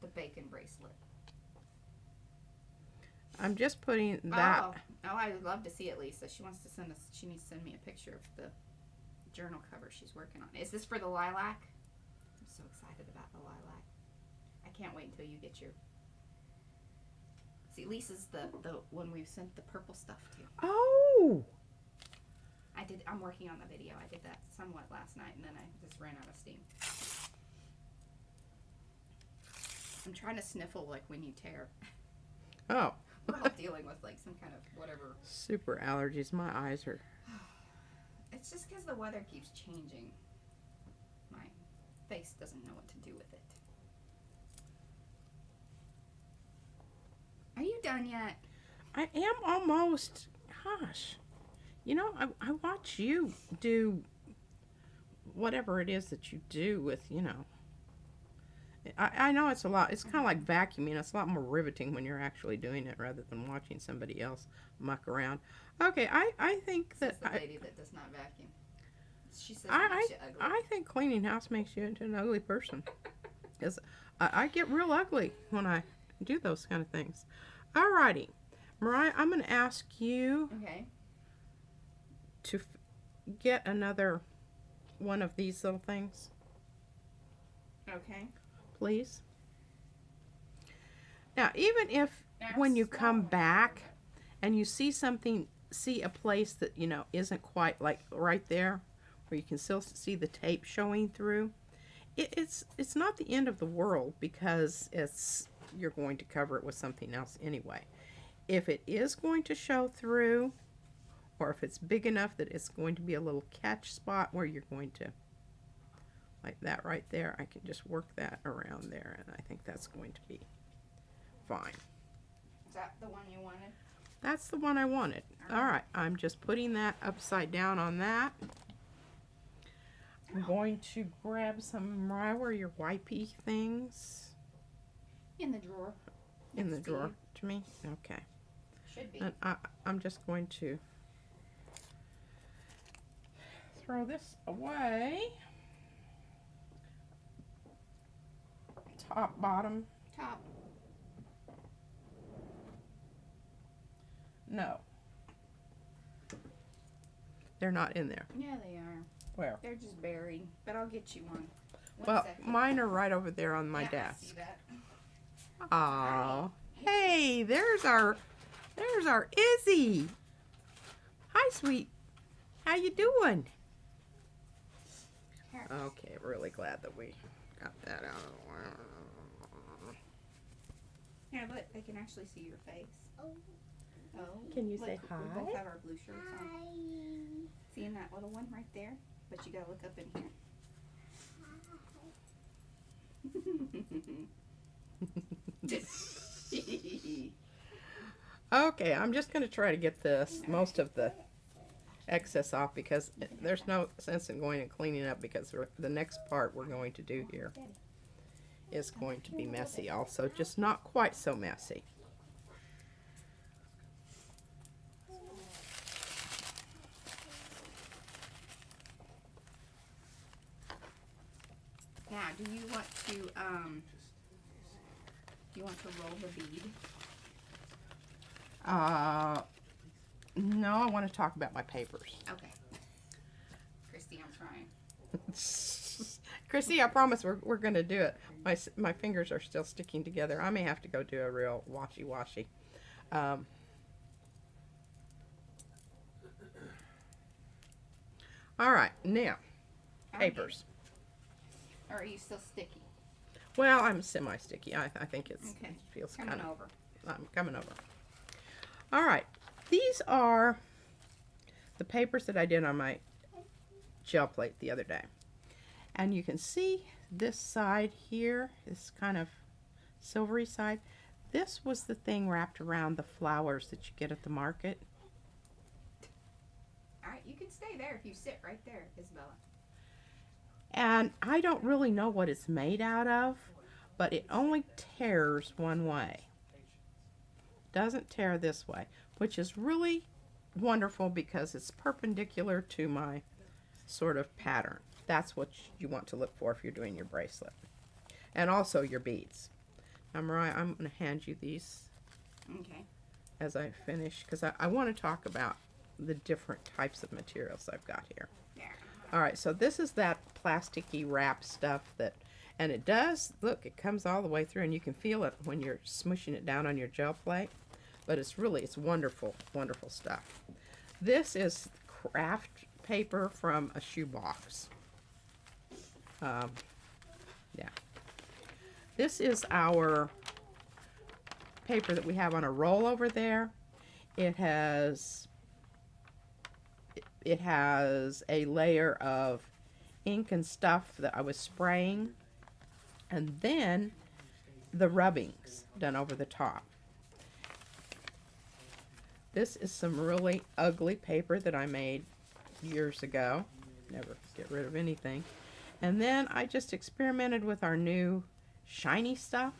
The bacon bracelet. I'm just putting that. Oh, I would love to see it, Lisa. She needs to send me a picture of the journal cover she's working on. Is this for the lilac? I'm so excited about the lilac. I can't wait until you get your... See, Lisa's the one we've sent the purple stuff to. Oh! I'm working on the video. I did that somewhat last night, and then I just ran out of steam. I'm trying to sniffle like when you tear. Oh. We're all dealing with like some kind of whatever. Super allergies. My eyes are... It's just because the weather keeps changing. My face doesn't know what to do with it. Are you done yet? I am almost. Gosh. You know, I watch you do whatever it is that you do with, you know. I know it's a lot. It's kind of like vacuuming. It's a lot more riveting when you're actually doing it rather than watching somebody else muck around. Okay, I think that... This is the lady that does not vacuum. She says I makes you ugly. I think cleaning house makes you into an ugly person. Because I get real ugly when I do those kind of things. Alrighty. Mariah, I'm going to ask you to get another one of these little things. Okay. Please. Now, even if when you come back and you see something see a place that, you know, isn't quite like right there where you can still see the tape showing through, it's not the end of the world because you're going to cover it with something else anyway. If it is going to show through, or if it's big enough that it's going to be a little catch spot where you're going to, like that right there, I can just work that around there, and I think that's going to be fine. Is that the one you wanted? That's the one I wanted. All right, I'm just putting that upside down on that. I'm going to grab some, Mariah, where are your wipey things? In the drawer. In the Next to drawer you. to me? Okay. Should be. And I'm just going to throw this away. Top, bottom. Top. No. They're not in there. Yeah, they are. Where? They're just buried. But I'll get you one. Well, Second. mine are right over there on my Yeah, I desk. see that. Aw. Hey, there's our Izzy. Hi, sweet. How you doing? Here. Okay, really glad that we got that out of the way. Here, look. They can actually see your face. Oh. Can you Look, say We hi? both have our blue shirts on. Seeing that little one right there? But you gotta look up in here. Okay, I'm just going to try to get most of the excess off because there's no sense in going and cleaning up because the next part we're going to do here is going to be messy also, just not quite so messy. Now, do you want to roll the bead? No, I want to talk about my papers. Okay. Christy, I'm trying. Chrissy, I promise we're going to do it. My fingers are still sticking together. I may have to go do a real washy. All right, now, papers. Or are you still sticky? Well, I'm semi-sticky. I think it Okay. feels Coming kind of... over. I'm coming over. All right, these are the papers that I did on my gel plate the other day. And you can see this side here, this kind of silvery side. This was the thing wrapped around the flowers that you get at the market. All right, you can stay there if you sit right there, Isabella. And I don't really know what it's made out of, but it only tears one way. Doesn't tear this way, which is really wonderful because it's perpendicular to my sort of pattern. That's what you want to look for if you're doing your bracelet. And also your beads. Now, Mariah, I'm going to hand you these Okay. as I finish because I want to talk about the different types of materials I've got here. There. All right, so this is that plasticky wrap stuff that, and it does, look, it comes all the way through and you can feel it when you're smushing it down on your gel plate, but it's wonderful, wonderful stuff. This is craft paper from a shoebox. Yeah. This is our paper that we have on a roll over there. It has a layer of ink and stuff that I was spraying, and then the rubbings done over the top. This is some really ugly paper that I made years ago. Never get rid of anything. And then I just experimented with our new shiny stuff,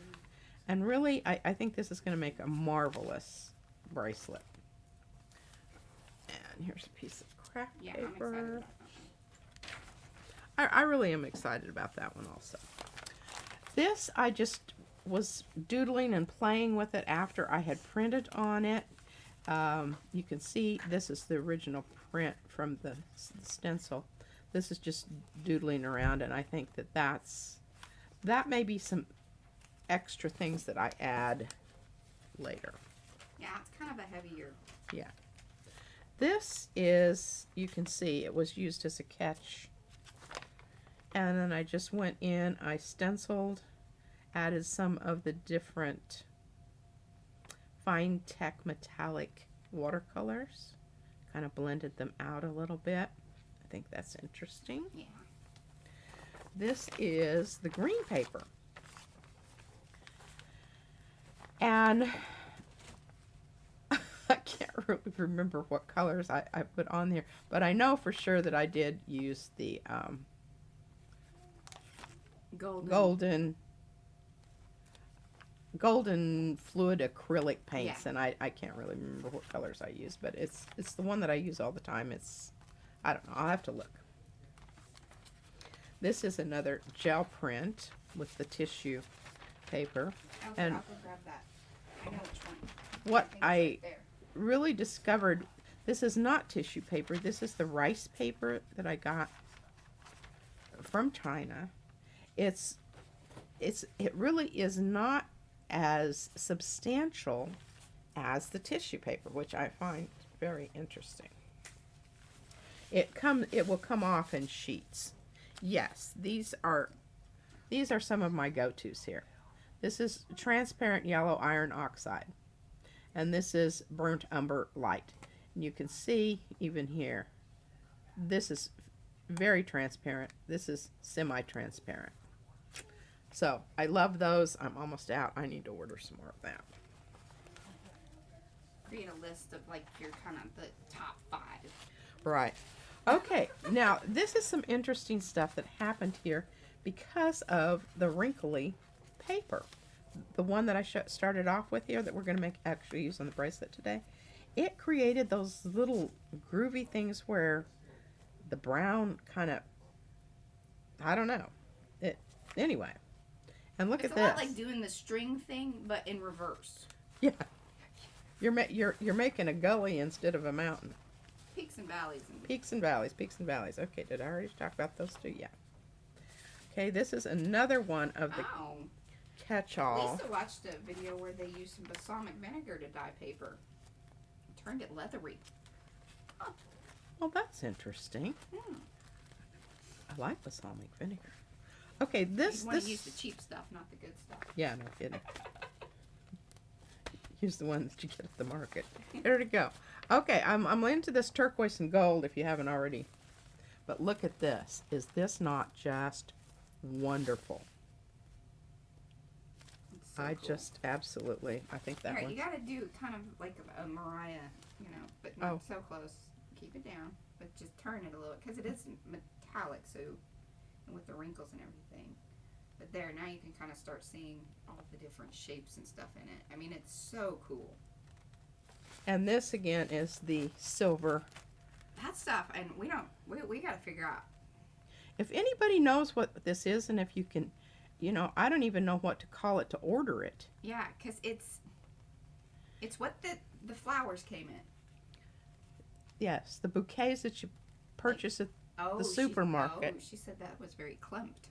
and really I think this is going to make a marvelous bracelet. And here's a piece of craft Yeah, I'm excited paper. about that. I really am excited about that one also. This, I just was doodling and playing with it after I had printed on it. You can see this is the original print from the stencil. This is just doodling around, and I think that may be some extra things that I add later. Yeah, it's kind of a heavier. Yeah. This is, you can see, it was used as a catch. And then I just went in, I stenciled, added some of the different fine tech metallic watercolors, kind of blended them out a little bit. I think that's interesting. Yeah. This is the green paper. And I can't really remember what colors I put on there, but I know for sure that I did use the golden fluid acrylic paints, Yeah. and I can't really remember what colors I used, but it's the one that I use all the time. I don't know, I'll have to look. This is another gel print with the tissue paper. And I'll go grab that. I know which one. what think it's I right there. really discovered, this is not tissue paper. This is the rice paper that I got from China. It really is not as substantial as the tissue paper, which I find very interesting. It will come off in sheets. Yes, these are some of my go-tos here. This is transparent yellow iron oxide, and this is burnt umber light. And you can see even here, this is very transparent. This is semi-transparent. So I love those. I'm almost out. I need to order some more of that. Create a list of like your kind of the top 5. Right. Okay, now this is some interesting stuff that happened here because of the wrinkly paper. The one that I started off with here that we're going to actually use on the bracelet today. It created those little groovy things where the brown kind of, I don't know. Anyway. And look at this. It's a lot like doing the string thing, but in reverse. Yeah. You're making a gully instead of a mountain. Peaks and valleys. Peaks and valleys, peaks and valleys. Okay, did I already talk about those two? Yeah. Okay, this is another one of the catch-all. Lisa watched a video where they used some balsamic vinegar to dye paper. Turned it leathery. Huh. Well, that's interesting. Hmm. I like balsamic vinegar. Okay, You want to use the cheap stuff, not the good stuff. Yeah, no kidding. Use the one that you get at the market. There to go. Okay, I'm into this turquoise and gold if you haven't already. But look at this. Is this not just wonderful? So I cool. just absolutely, I think that Alright, one. you gotta do kind of like a Mariah, but not so close. Keep it down, but just turn it a little, because it is metallic, so, and with the wrinkles and everything. But there, now you can kind of start seeing all the different shapes and stuff in it. I mean, it's so cool. And this again is the silver. That stuff, and we gotta figure out. If anybody knows what this is, and if you can, I don't even know what to call it to order it. Yeah, because it's what the flowers came in. Yes, the bouquets that you purchase at the supermarket. She said that was very clumped.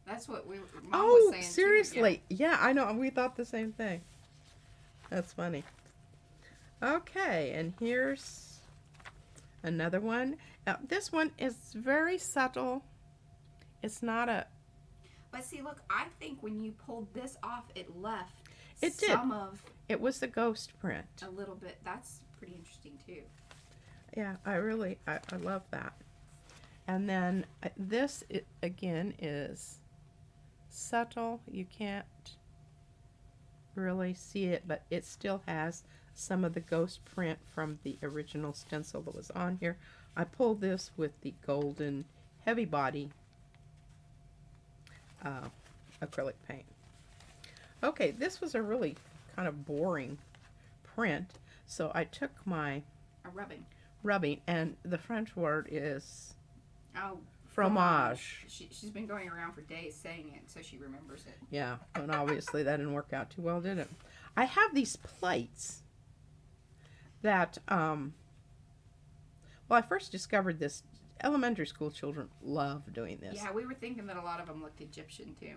That's what Mom was saying. Seriously? Too, yeah, I know. We thought the same thing. That's funny. Okay, and here's another one. Now, this one is very subtle. It's not a... But see, look, I think when you pulled this off, it left It was the ghost print. A little bit. That's pretty interesting, too. Yeah, I love that. And then this, again, is subtle. You can't really see it, but it still has some of the ghost print from the original stencil that was on here. I pulled this with the golden heavy body acrylic paint. Okay, this was a really kind of boring print, so I took my rubbing, and the French word is fromage. She's been going around for days saying it, so she remembers it. Yeah, and obviously that didn't work out too well, did it? I have these plates that, I first discovered this. Elementary school children love doing this. Yeah, we were thinking that a lot of them looked Egyptian, too.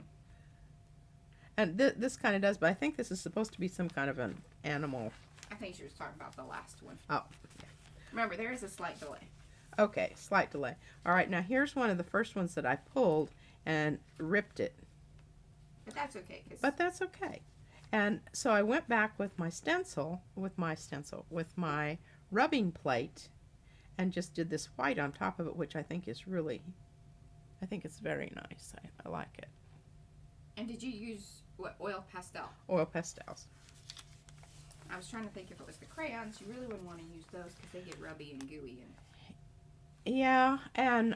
And this kind of does, but I think this is supposed to be some kind of an animal. I think she was talking about the last one. Oh. Remember, there is a slight delay. Okay, slight delay. All right, now here's one of the first ones that I pulled and ripped it. But that's okay. But that's okay. And so I went back with my rubbing plate, and just did this white on top of it, which I think is really, I think it's very nice. I like it. And did you use what, oil pastel? Oil pastels. I was trying to think if it was the crayons. You really wouldn't want to use those because they get rubby and gooey. Yeah, and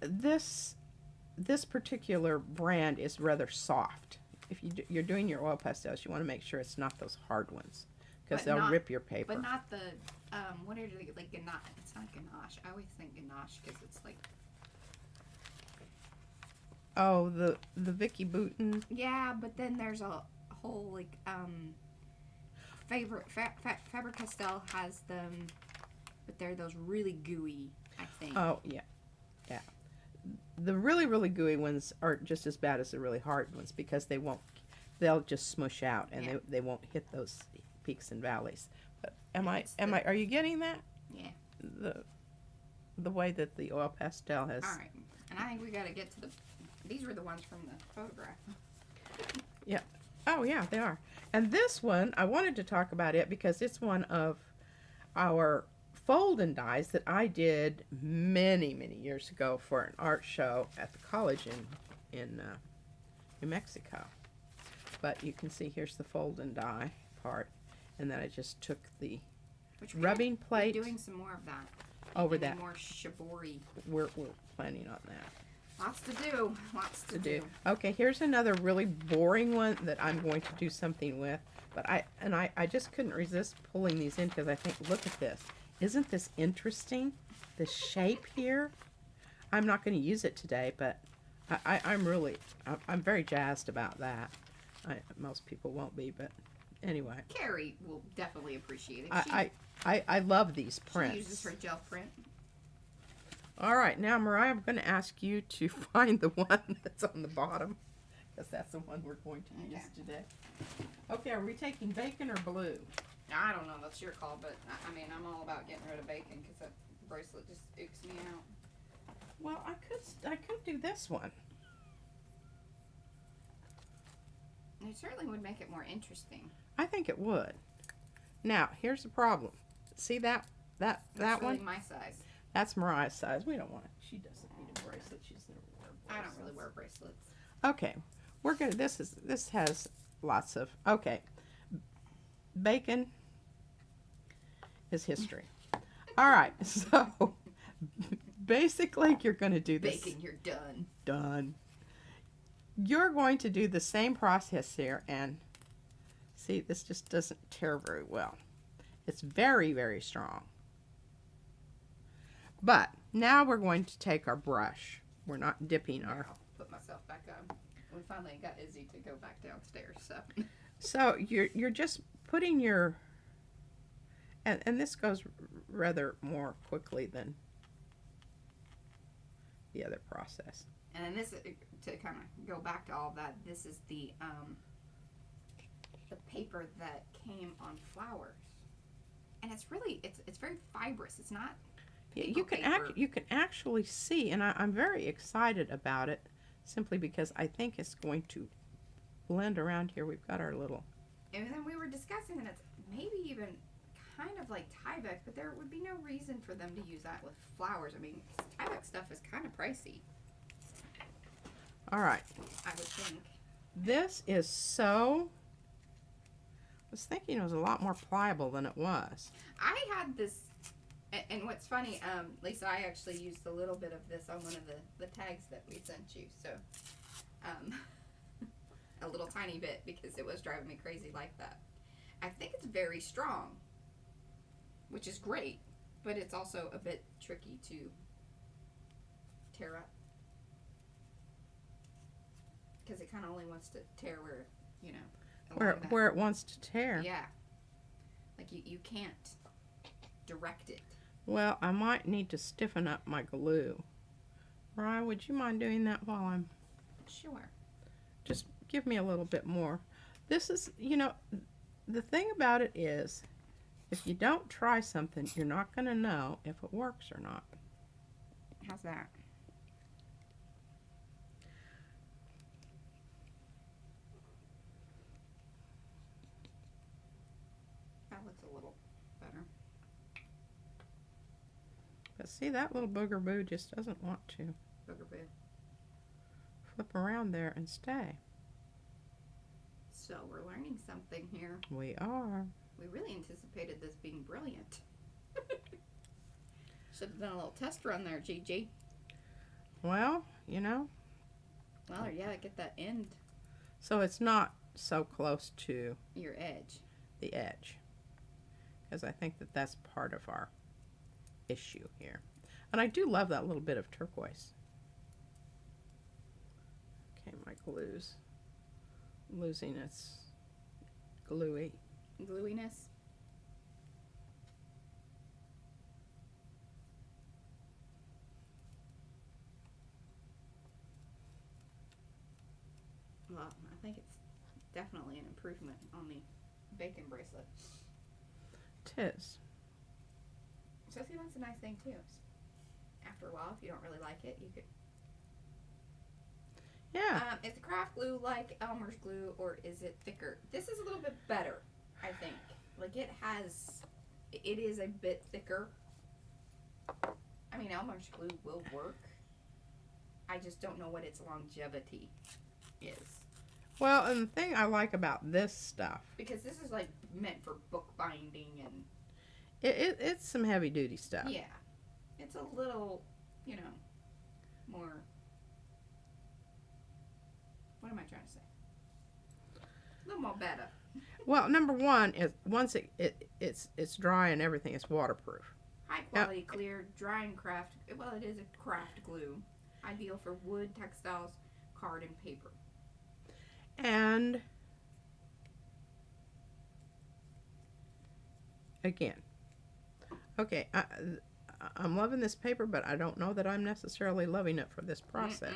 this particular brand is rather soft. If you're doing your oil pastels, you want to make sure it's not those hard ones, because they'll rip your paper. But not the what are they, like ganache? It's not ganache. I always think ganache because it's like. Oh, the Vicky Bouton. Yeah, but then there's a whole like Faber-Castell has them, but they're those really gooey, I think. Oh yeah, yeah. The really really gooey ones are just as bad as the really hard ones because they'll just smush out and they won't hit those peaks and valleys. But are you getting that? Yeah. The way that the oil pastel has. All right, and I think we got to get to these were the ones from the photograph. Yeah. Oh yeah, they are. And this one, I wanted to talk about it because it's one of our fold and dies that I did many years ago for an art show at the college in New Mexico. But you can see here's the fold and die part, and then I just took the rubbing plate. Doing some more of that. Over that. More shibori. We're planning on that. Lots to do. Lots to do. Okay, here's another really boring one that I'm going to do something with. But I just couldn't resist pulling these in because I think, look at this. Isn't this interesting? The shape here. I'm not going to use it today, but I'm very jazzed about that. Most people won't be, but anyway. Carrie will definitely appreciate it. I love these prints. She uses her gel print. All right, now Mariah, I'm going to ask you to find the one that's on the bottom, because that's the one we're going to use today. Okay, are we taking bacon or blue? I don't know. That's your call, but I mean, I'm all about getting rid of bacon because that bracelet just ooks me out. Well, I could do this one. It certainly would make it more interesting. I think it would. Now, here's the problem. See that That's really one? my size. That's Mariah's size. We don't want it. She doesn't need a bracelet. She's never wear bracelets. I don't really wear bracelets. Okay, we're gonna. This has lots of. Okay, bacon is history. All right, so basically, you're gonna do this. Bacon, you're done. Done. You're going to do the same process here, and see, this just doesn't tear very well. It's very strong. But now we're going to take our brush. We're not dipping our... I'll put myself back on. We finally got Izzy to go back downstairs, so... So you're just putting your... And this goes rather more quickly than the other process. And then this, to kind of go back to all of that, this is the paper that came on flowers. And it's really, it's very fibrous. It's not... Yeah, you can actually see, and I'm very excited about it, simply because I think it's going to blend around here. We've got our little... And then we were discussing that it's maybe even kind of like Tyvek, but there would be no reason for them to use that with flowers. I mean, Tyvek stuff is kind of pricey. All right. I would think. This is so... I was thinking it was a lot more pliable than it was. I had this... And what's funny, Lisa, I actually used a little bit of this on one of the tags that we sent you. So, a little tiny bit because it was driving me crazy like that. I think it's very strong, which is great, but it's also a bit tricky to tear up. Because it kind of only wants to tear where, you know. Where it wants to tear. Yeah. Like you can't direct it. Well, I might need to stiffen up my glue. Mariah, would you mind doing that while I'm... Sure. Just give me a little bit more. This is, you know, the thing about it is If you don't try something, you're not going to know if it works or not. How's that? That looks a little better. But see, that little booger-boo just doesn't want to Booger-boo. flip around there and stay. So we're learning something here. We are. We really anticipated this being brilliant. Should have done a little test run there, Gigi. Well, you know. Well, yeah, get that end, So it's not so close to your edge. the edge. Because I think that that's part of our issue here. And I do love that little bit of turquoise. Okay, my glue's losing its gluey. Gluiness. Well, I think it's definitely an improvement on the bacon bracelet. Tis. So see, that's a nice thing too. After a while, if you don't really like it, you could. Yeah. Is the craft glue like Elmer's glue, or is it thicker? This is a little bit better, I think. Like it is a bit thicker. I mean, Elmer's glue will work. I just don't know what its longevity is. Well, and the thing I like about this stuff, Because this is like meant for book binding and it's some heavy duty stuff. yeah, it's a little, you know, more. What am I trying to say? A little more better. Well, number one is once it's dry and everything, it's waterproof. High quality, clear, drying craft. Well, it is a craft glue, ideal for wood, textiles, card, and paper. And again, okay, I'm loving this paper, but I don't know that I'm necessarily loving it for this process.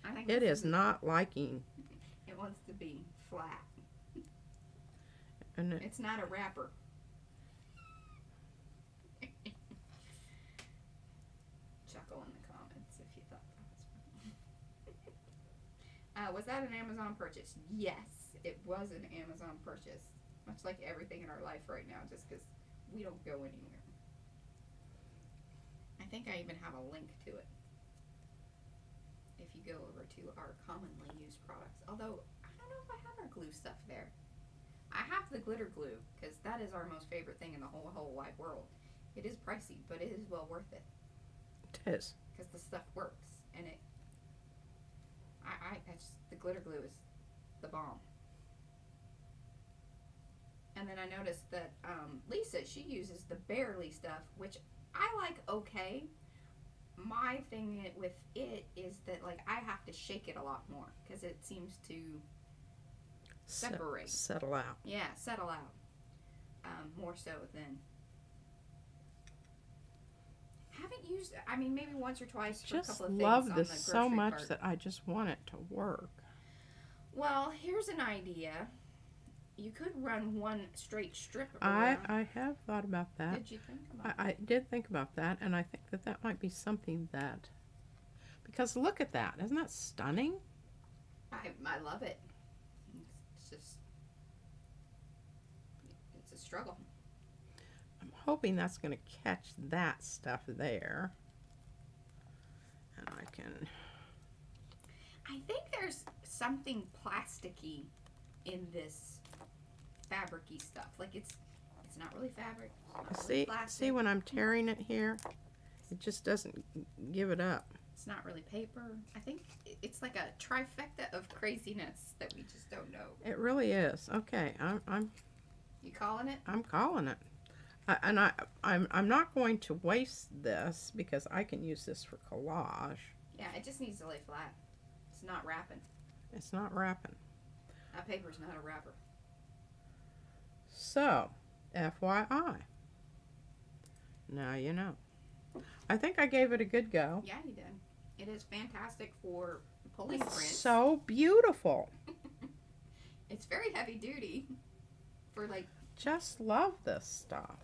I think It this is not liking. It wants to be flat. And It's not a wrapper. Chuckle in the comments if you thought that was funny. Was that an Amazon purchase? Yes, it was an Amazon purchase. Much like everything in our life right now, just because we don't go anywhere. I think I even have a link to it. If you go over to our commonly used products. Although, I don't know if I have our glue stuff there. I have the glitter glue, because that is our most favorite thing in the whole wide world. It is pricey, but it is well worth it. it is. Because the stuff works, and it... the glitter glue is the bomb. And then I noticed that Lisa, she uses the Barely stuff, which I like okay. My thing with it is that, like, I have to shake it a lot more, because it seems to separate. Settle out. Yeah, settle out. More so than... Haven't used... I mean, maybe once or twice for a Just couple of things love on this the so grocery much cart. that I just want it to work. Well, here's an idea. You could run one straight strip I around. have thought about that. Did you think about I did think about that, and I think that that might be something that, because look at that, isn't that stunning? I love it. It's just... It's a struggle. I'm hoping that's going to catch that stuff there. And I can... I think there's something plasticky in this fabric-y stuff. Like it's not really fabric. It's not really See, plastic. when I'm tearing it here, it just doesn't give it up. It's not really paper. I think it's like a trifecta of craziness that we just don't know. It really is. Okay, You calling it? I'm calling it. I'm not going to waste this because I can use this for collage. Yeah, it just needs to lay flat. It's not wrapping. It's not wrapping. That paper's not a wrapper. So, FYI. Now you know. I think I gave it a good go. Yeah, you did. It is fantastic for pulling prints. So beautiful. It's very heavy duty for like just love this stuff.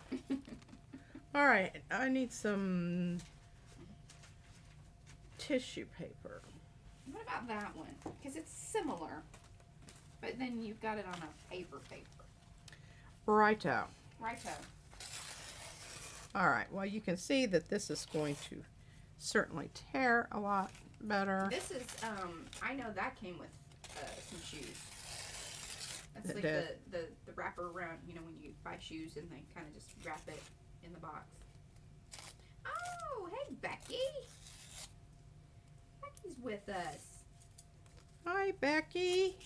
All right, I need some tissue paper. What about that one? Because it's similar, but then you've got it on a paper. Righto. Righto. All right, well, you can see that this is going to certainly tear a lot better. This is, I know that came with some shoes. That's It like did. the wrapper around, you know, when you buy shoes and they kind of just wrap it in the box. Oh, hey, Becky. Becky's with us. Hi, Becky.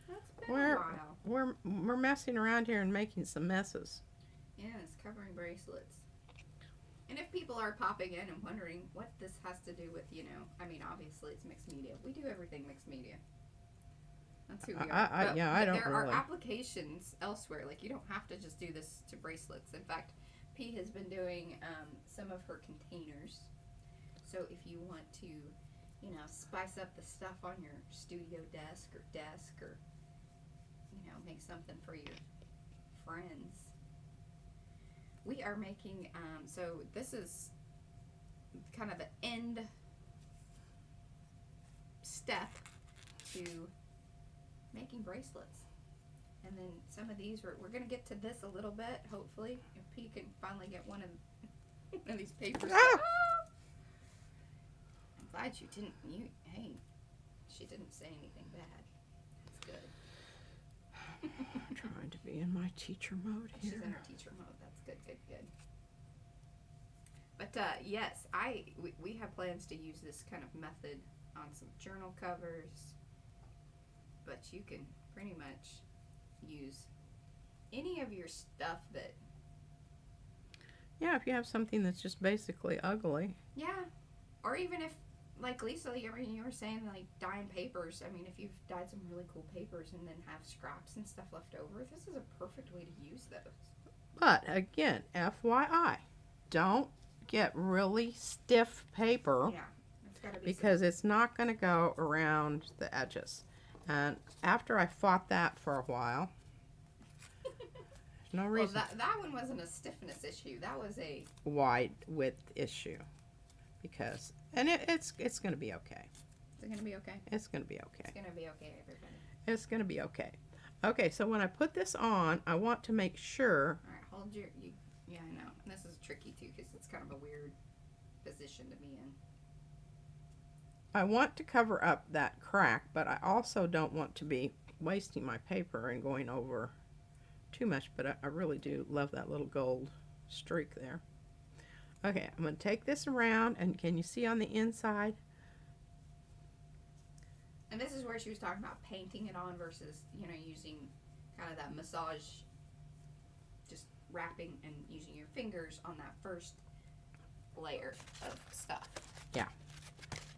That's been a while. We're messing around here and making some messes. Yes, covering bracelets. And if people are popping in and wondering what this has to do with, you know, I mean, obviously it's mixed media. We do everything mixed media. That's who we are. I don't there are really. applications elsewhere. Like, you don't have to just do this to bracelets. In fact, P has been doing some of her containers. So if you want to, you know, spice up the stuff on your studio desk, or, you know, make something for your friends. We are making, so this is kind of the end step to making bracelets. And then some of these, we're going to get to this a little bit, hopefully, if P can finally get one of these papers. Ah! I'm glad you didn't, hey, she didn't say anything bad. It's good. I'm trying to be in my teacher mode here. She's in her teacher mode. That's good. But yes, we have plans to use this kind of method on some journal covers. But you can pretty much use any of your stuff that. Yeah, if you have something that's just basically ugly. Yeah, or even if, like Lisa, you were saying, like dyeing papers. I mean, if you've dyed some really cool papers and then have scraps and stuff left over, this is a perfect way to use those. But again, FYI, don't get really stiff paper. Yeah, it's gotta be Because it's not going to go around the edges. And after I fought that for a while, there's no reason. Well, that one wasn't a stiffness issue. That was a Wide width issue. Because, and it's going to be okay. Is it gonna be okay? It's going to be okay. It's gonna be okay, everybody. It's going to be okay. Okay, so when I put this on, I want to make sure. All right, hold your. Yeah, I know. And this is tricky too because it's kind of a weird position to be in. I want to cover up that crack, but I also don't want to be wasting my paper and going over too much, but I really do love that little gold streak there. Okay, I'm going to take this around, and can you see on the inside? And this is where she was talking about painting it on versus, you know, using kind of that massage, just wrapping and using your fingers on that first layer of stuff. Yeah.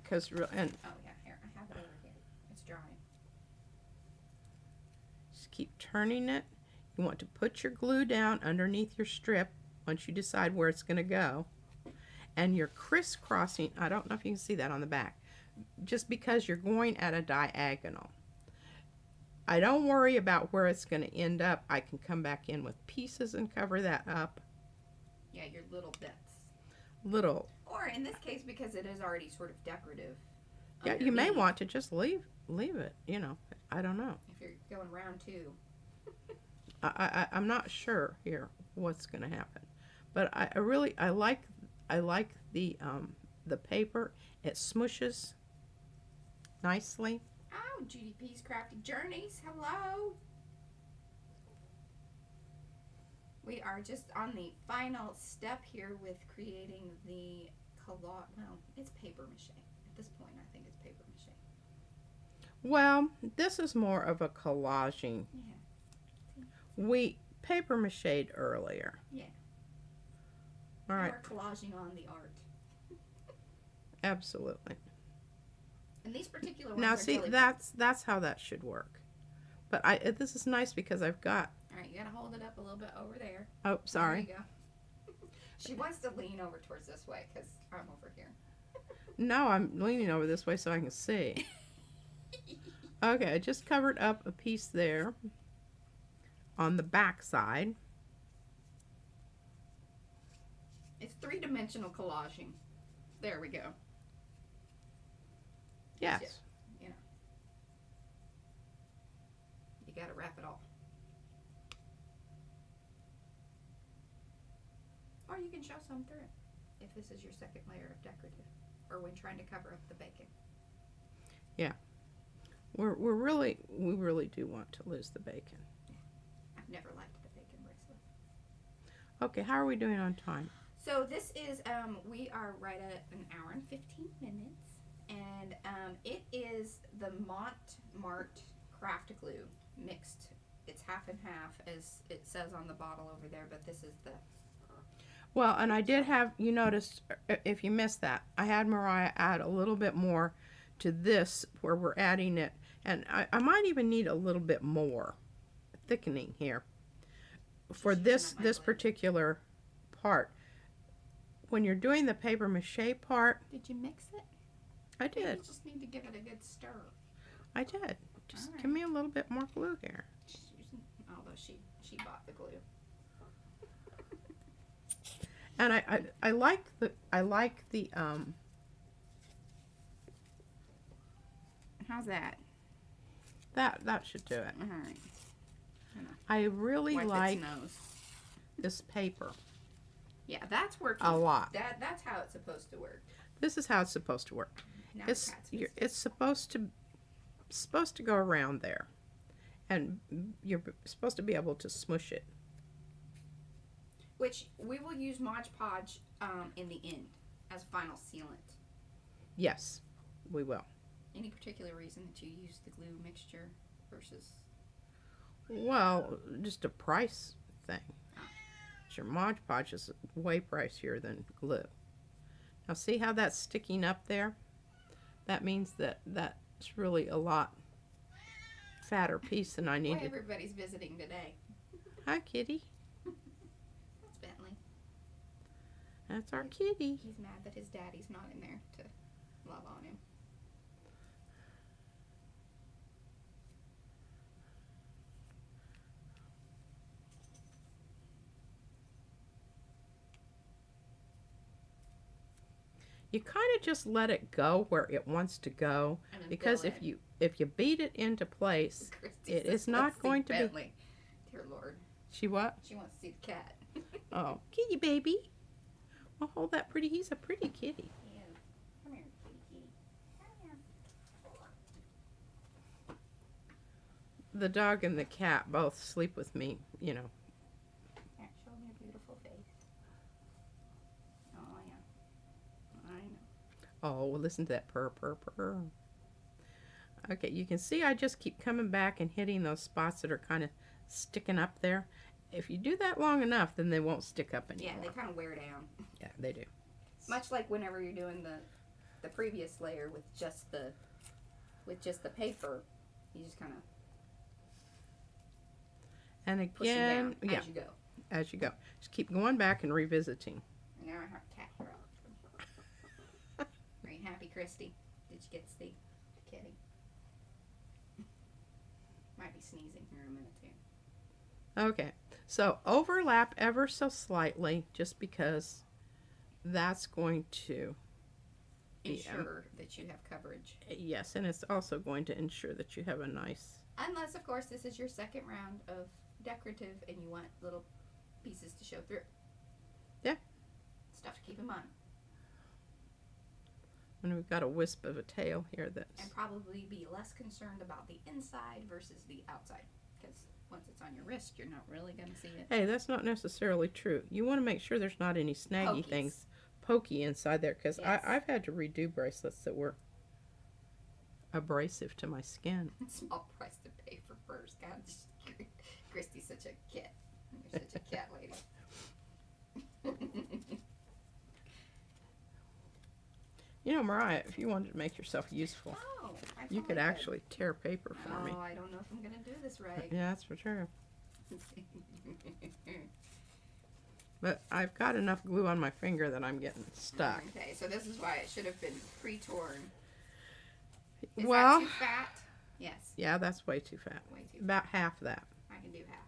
Because, and Oh, yeah, here, I have it over here. It's drying. just keep turning it. You want to put your glue down underneath your strip once you decide where it's going to go. And you're crisscrossing, I don't know if you can see that on the back, just because you're going at a diagonal. I don't worry about where it's going to end up. I can come back in with pieces and cover that up. Yeah, your little bits. Little. Or in this case, because it is already sort of decorative. Yeah, you may underneath, want to just leave it, you know. I don't know. if you're going round two. I'm not sure here what's going to happen. But I really like the paper. It smooshes nicely. Oh, Judy P's Crafty Journeys. Hello. We are just on the final step here with creating the collage. Well, it's papier-mâché. At this point, I think it's papier-mâché. Well, this is more of a collaging. Yeah. We paper mache'd earlier. Yeah. All right. We're collaging on the art. Absolutely. And these particular ones Now are see, jelly that's how that should work. But this is nice because I've got. All right, you gotta hold it up a little bit over there. Oh, sorry. There you go. She wants to lean over towards this way because I'm over here. No, I'm leaning over this way so I can see. Okay, I just covered up a piece there. on the back side. It's three-dimensional collaging. There we go. Yes. You know, you got to wrap it all. Or you can show some through if this is your second layer of decorative, or when trying to cover up the bacon. Yeah. We really do want to lose the bacon. I've never liked the bacon bracelet. Okay, how are we doing on time? So this is, we are right at an hour and 15 minutes, and it is the Mart craft glue mixed. It's half and half, as it says on the bottle over there, but this is the... Well, and I did have, you noticed, if you missed that, I had Mariah add a little bit more to this where we're adding it. And I might even need a little bit more thickening here for this particular part. When you're doing the papier-mâché part... Did you mix it? I did. Maybe you just need to give it a good stir. I did. Just right. Give me a little bit more glue here. Although she bought the glue. And I like the How's that? That should do it. All right. I really like its nose. this paper Yeah, that's working. a lot. That's how it's supposed to work. This is how it's supposed to work. Now It's supposed to go around there, and you're supposed to be able to smush it. Which we will use Mod Podge in the end as final sealant. Yes, we will. Any particular reason that you use the glue mixture versus... Well, just a price thing. Your Mod Podge is way pricier than glue. Now see how that's sticking up there? That means that that's really a lot fatter piece than I needed. Boy, everybody's visiting today. Hi, kitty. That's Bentley. That's our kitty. He's mad that his daddy's not in there to love on him. You kind of just let it go where it wants to go, because if you beat it into place, it is not going to Bentley. Dear Lord. She what? She wants to see the cat. Oh, kitty baby. Well, hold that pretty. He's a pretty kitty. Yeah. Come here, kitty kitty. Come here. The dog and the cat both sleep with me, you know. Yeah, show me a beautiful face. Oh, yeah. I know. Oh, well, listen to that purr, purr, purr. Okay, you can see I just keep coming back and hitting those spots that are kind of sticking up there. If you do that long enough, then they won't stick up anymore. Yeah, they kind of wear down. Yeah, they do. Much like whenever you're doing the previous layer with just the paper, you just kind of And push them again, down as you go. as you go. Just keep going back and revisiting. And now I have a cat here. Are you happy, Christy? Did you get to see the kitty? Might be sneezing here in a minute too. Okay, so overlap ever so slightly, just because that's going to Ensure that you have coverage. yes, and it's also going to ensure that you have a nice... Unless, of course, this is your second round of decorative and you want little pieces to show through. Yeah. Stuff to keep in mind. And we've got a wisp of a tail here that's... And probably be less concerned about the inside versus the outside. Because once it's on your wrist, you're not really going to see it. Hey, that's not necessarily true. You want to make sure there's not any snaggy Pokies. things, pokey inside there, because Yes. I've had to redo bracelets that were abrasive to my skin. Small price to pay for first. God, Christy's such a kit. You're such a cat lady. You know, Mariah, if you wanted to make yourself useful, Oh, I you could totally actually tear paper for me. Oh, I don't know if I'm going to do this right. Yeah, that's for sure. But I've got enough glue on my finger that I'm getting stuck. Okay, so this is why it should have been pre-torn. Is Well, that too fat? Yes, yeah, that's way too fat. way too About half that. I can do half.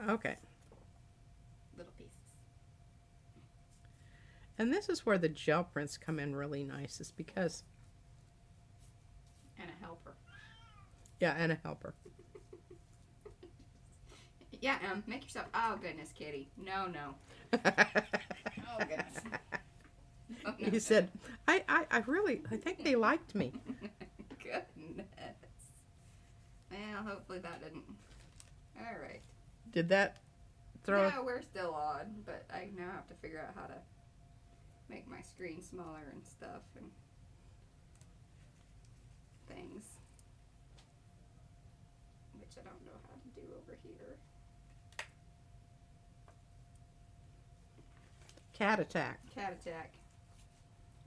Okay. little pieces. And this is where the gel prints come in really nice, is because, And a helper. yeah, and a helper. Yeah, make yourself. Oh goodness, Kitty. No. Oh goodness. No, no. You said, I really, I think they liked me. Goodness. Well, hopefully that didn't. All right. Did that throw? No, we're still on, but I now have to figure out how to make my screen smaller and stuff and things, which I don't know how to do over here. Cat attack. Cat attack.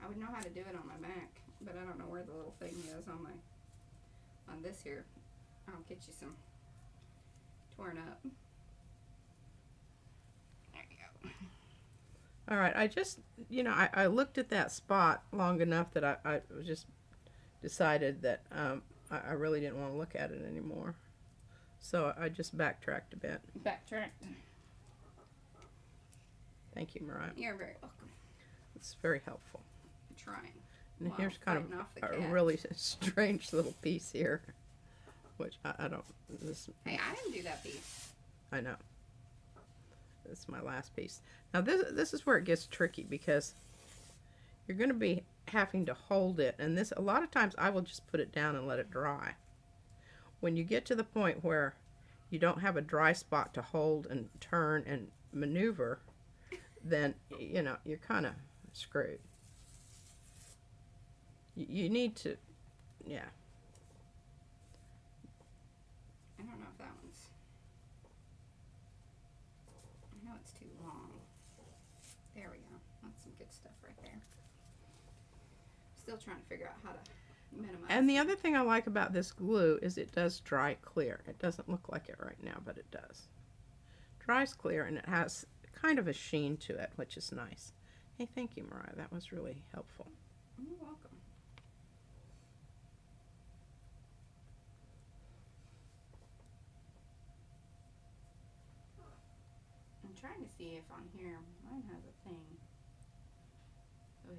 I would know how to do it on my Mac, but I don't know where the little thing is on this here. I'll get you some torn up. There you go. All right, I just, I looked at that spot long enough that I just decided that I really didn't want to look at it anymore. So I just backtracked a bit. Backtrack. Thank you, Mariah. You're very welcome. It's very helpful. I'm trying. And Wow, here's kind of fighting off the a cat. really strange little piece here, which I don't, Hey, I didn't do that piece. I know. This is my last piece. Now this is where it gets tricky, because you're going to be having to hold it, and this, a lot of times I will just put it down and let it dry. When you get to the point where you don't have a dry spot to hold and turn and maneuver, then you're kind of screwed. You need to, yeah. I don't know if that one's. I know it's too long. There we go. That's some good stuff right there. Still trying to figure out how to minimize. And the other thing I like about this glue is it does dry clear. It doesn't look like it right now, but it does. Dries clear, and it has kind of a sheen to it, which is nice. Hey, thank you, Mariah. That was really helpful. You're welcome. I'm trying to see if on here mine has a thing. Oy.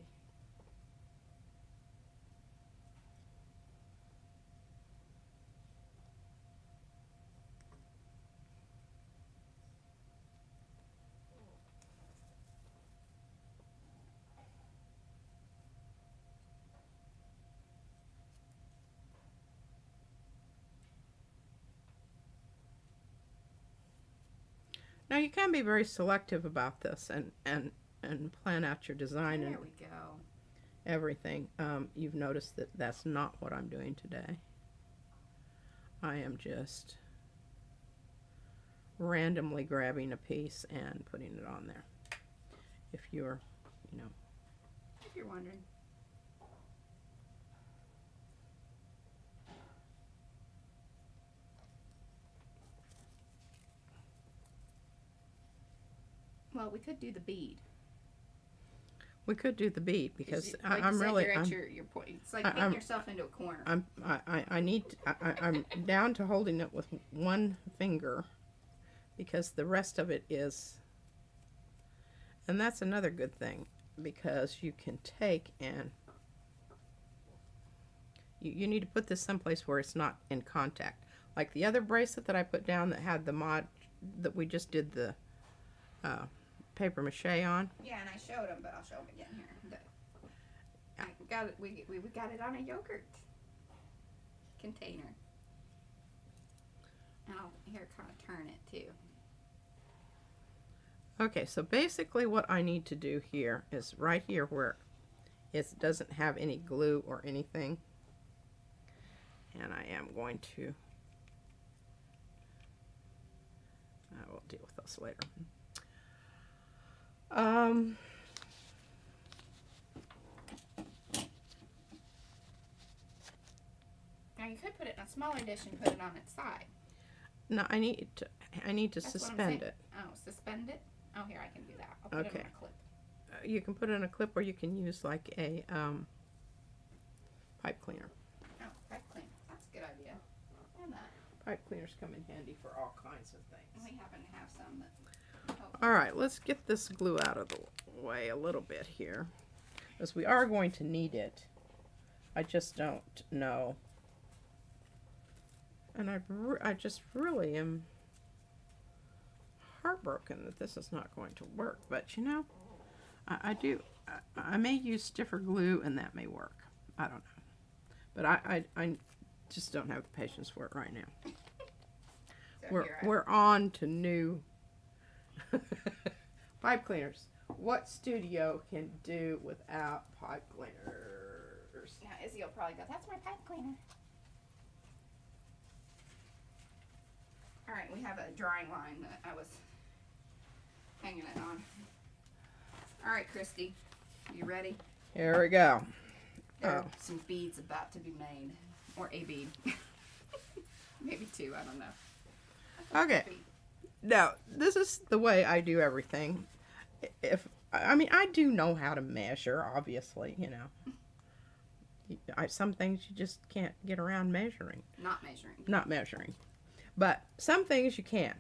Now you can be very selective about this and plan out your design There and we go. everything. You've noticed that that's not what I'm doing today. I am just randomly grabbing a piece and putting it on there. If you're, If you're wondering. Well, we could do the bead. we could do the bead, because Like I'm you said, really, you're at I'm, your point. It's like I'm- getting yourself into a corner. I'm down to holding it with one finger, because the rest of it is, and that's another good thing, because you can take and you need to put this someplace where it's not in contact. Like the other bracelet that I put down that had the mod that we just did the papier-mâché on. Yeah, and I showed them, but I'll show them again here. I got it. We got it on a yogurt container. And I'll here kind of turn it too. Okay, so basically what I need to do here is right here where it doesn't have any glue or anything. And I am going to, I will deal with those later. Now you could put it in a smaller dish and put it on its side. No, I need to That's what I'm suspend saying. it. Oh, suspend it? Oh, here, I can do that. I'll put it Okay. in a clip. You can put it in a clip, or you can use like a pipe cleaner. Oh, pipe clean. That's a good idea. And that. Pipe cleaners come in handy for all kinds of things. We happen to have some that. All right, let's get this glue out of the way a little bit here, because we are going to need it. I just don't know. And I just really am heartbroken that this is not going to work. But you know, I may use stiffer glue and that may work. I don't know. But I just don't have the patience for it right now. So We're on to new pipe cleaners. What studio can do without pipe cleaners? Now Izzy will probably go, that's my pipe cleaner. Alright, we have a drawing line that I was hanging it on. Alright, Christy, you ready? Here we go. There are some beads about to be made. Or a bead. Maybe two, I don't know. Okay. Now, this is the way I do everything. I mean, I do know how to measure, obviously, you know. Some things you just can't get around measuring. Not measuring. But some things you can.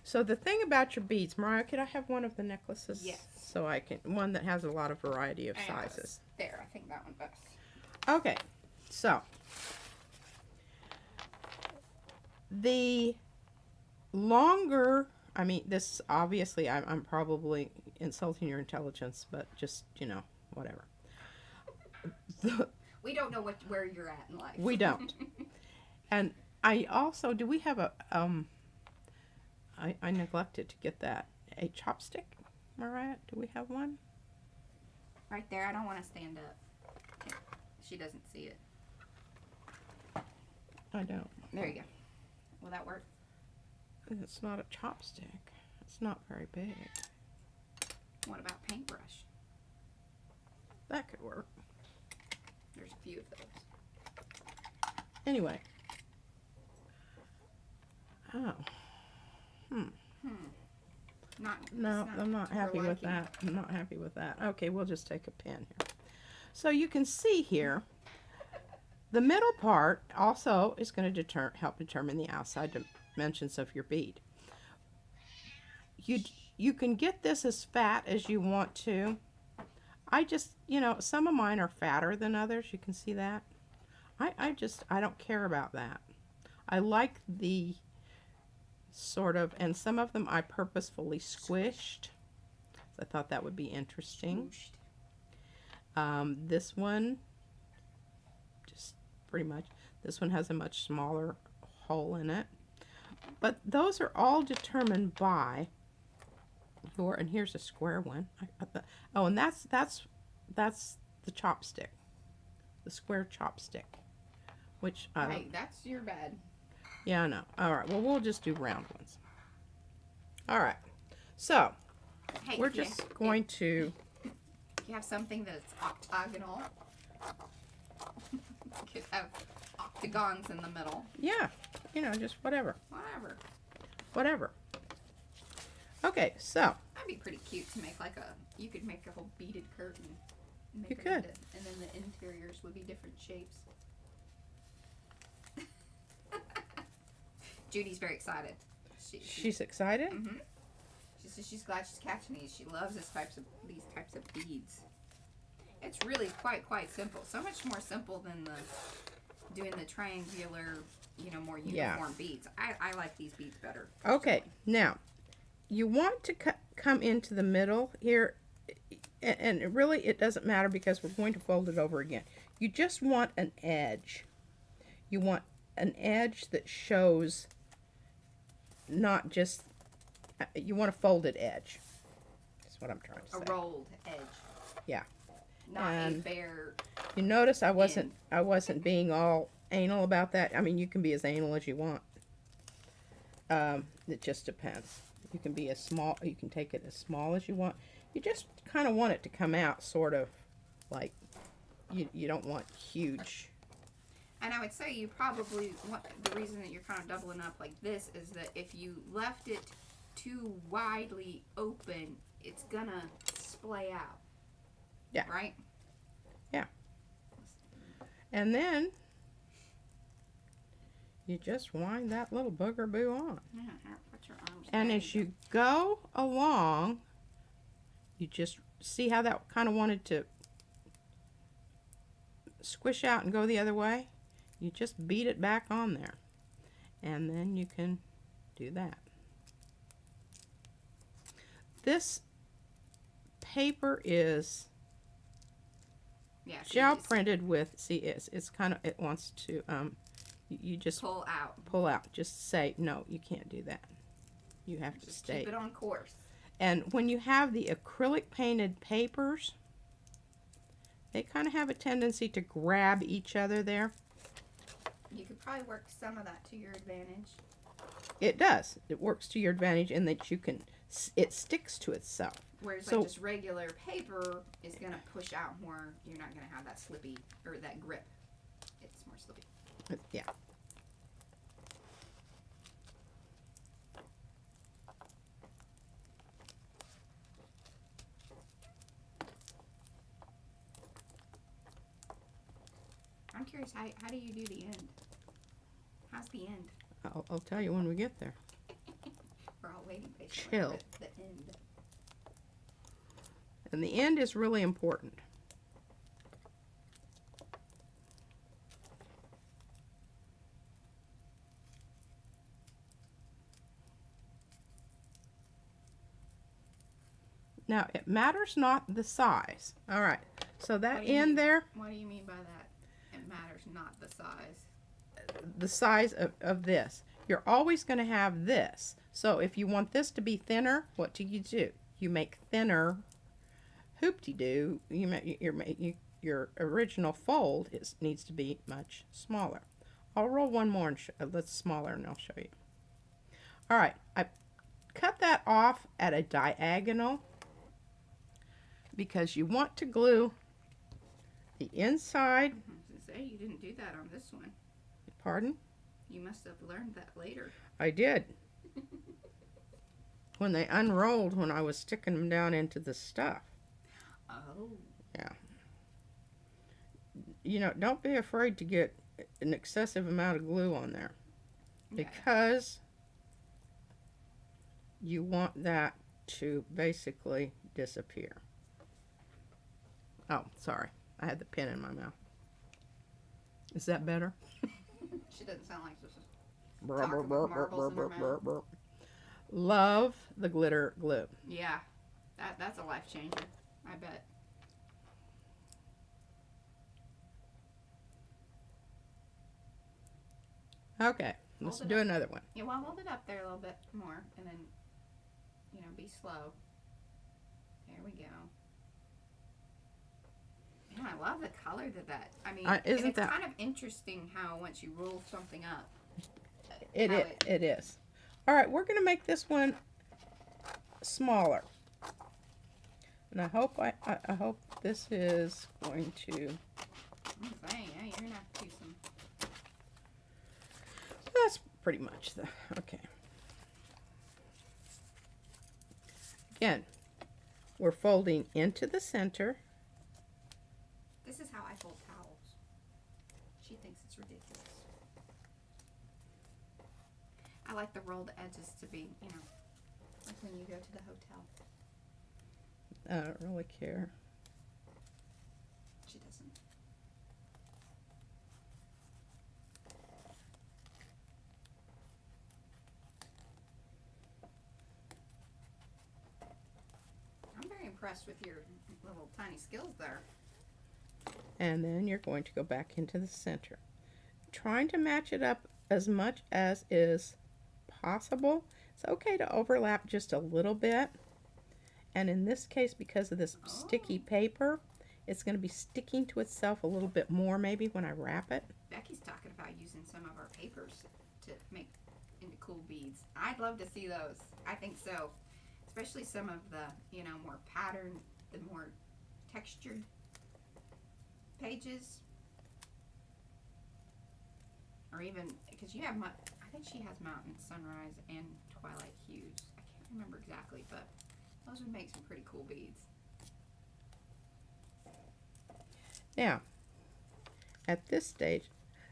So the thing about your beads, Mariah, could I have one of the necklaces? Yes. So I can, one that has a lot of variety of sizes. There, I think that one does. Okay, so the longer, I mean, this obviously I'm probably insulting your intelligence, but just, you know, whatever. We don't know where you're at in life. We don't. And I also, do we have a, I neglected to get that, a chopstick, Mariah? Do we have one? Right there, I don't want to stand up. She doesn't see it. I don't. There you go. Will that work? It's not a chopstick. It's not very big. What about paintbrush? That could work. There's a few of those. Anyway. Oh. No, I'm not happy with that. I'm not happy with that. Okay, we'll just take a pen here. So you can see here, the middle part also is going to help determine the outside dimensions of your bead. You can get this as fat as you want to. I just, you know, some of mine are fatter than others. You can see that. I don't care about that. I like the sort of, and some of them I purposefully squished. I thought that would be interesting. This one, just pretty much, this one has a much smaller hole in it. But those are all determined by your, and here's a square one. Oh, and that's the chopstick, the square chopstick, which Hey, that's your bad. Yeah, I know. All right, well, we'll just do round ones. All right, so Hey, we're just going to. You have something that's octagonal. You could have octagons in the middle. Yeah, you know, just whatever. Whatever. Okay, so. That'd be pretty cute to make like you could make a whole beaded curtain. You could. And then the interiors would be different shapes. Judy's very excited. She's excited? Mm-hmm. She says she's glad she's catching these. She loves these types of beads. It's really quite simple. So much more simple than doing the triangular, you know, more uniform beads. I like these beads better. Okay, now you want to come into the middle here, and really it doesn't matter because we're going to fold it over again. You just want an edge. You want an edge that shows not just, you want a folded edge. That's what I'm trying to say. A rolled edge. Yeah. Not and a bare. You notice I wasn't being all anal about that. I mean, you can be as anal as you want. It just depends. You can be as small, you can take it as small as you want. You just kind of want it to come out sort of like, you don't want huge. And I would say you probably want, the reason that you're kind of doubling up like this is that if you left it too widely open, it's gonna splay out. Yeah. Right? Yeah. And then you just wind that little booger-boo on. Yeah, here, put your arms And down. as you go along, you just see how that kind of wanted to squish out and go the other way. You just beat it back on there. And then you can do that. This paper is gel printed with, see, it's kind of, it wants to, you just pull out. Pull out. Just say, no, you can't do that. You have to stay. Keep it on course. And when you have the acrylic painted papers, they kind of have a tendency to grab each other there. You could probably work some of that to your advantage. It does. It works to your advantage in that you can, it sticks to itself. Whereas like just regular paper is going to push out more. You're not going to have that slippy, or that grip. It's more slippy. Yeah. I'm curious, how do you do the end? How's the end? I'll tell you when we get there. We're all waiting patiently. Chill. The end. And the end is really important. Now, it matters not the size. All right. So that end there. What do you mean by that? It matters not the size. The size of this. You're always going to have this. So if you want this to be thinner, what do? You make thinner hoop-de-doo. Your original fold needs to be much smaller. I'll roll one more and that's smaller, and I'll show you. All right. I cut that off at a diagonal because you want to glue the inside. I was going to say, you didn't do that on this one. Pardon? You must have learned that later. I did. When they unrolled, when I was sticking them down into the stuff. Oh. Yeah. You know, don't be afraid to get an excessive amount of glue on there. Because you want that to basically disappear. Oh, sorry. I had the pen in my mouth. Is that better? She doesn't sound like this is talking with marbles in her mouth. Love the glitter glue. Yeah. That's a life changer, I bet. Okay, let's do another one. Yeah, well, hold it up there a little bit more, and then, be slow. There we go. Man, I love the color that. I mean, isn't it's that kind of interesting how once you roll something up. It is. All right, we're going to make this one smaller. And I hope I hope this is going to. I'm saying, yeah, you're gonna have to do some. That's pretty much okay. Again, we're folding into the center. This is how I fold towels. She thinks it's ridiculous. I like the rolled edges to be, like when you go to the hotel. I don't really care. She doesn't. I'm very impressed with your little tiny skills there. And then you're going to go back into the center. Trying to match it up as much as is possible. It's okay to overlap just a little bit. And in this case, because of this sticky paper, it's going to be sticking to itself a little bit more maybe when I wrap it. Becky's talking about using some of our papers to make into cool beads. I'd love to see those. I think so. Especially some of the, more patterned, the more textured pages. Or even, because you have, I think she has Mountain Sunrise and Twilight Hues. I can't remember exactly, but those would make some pretty cool beads. Now, at this stage,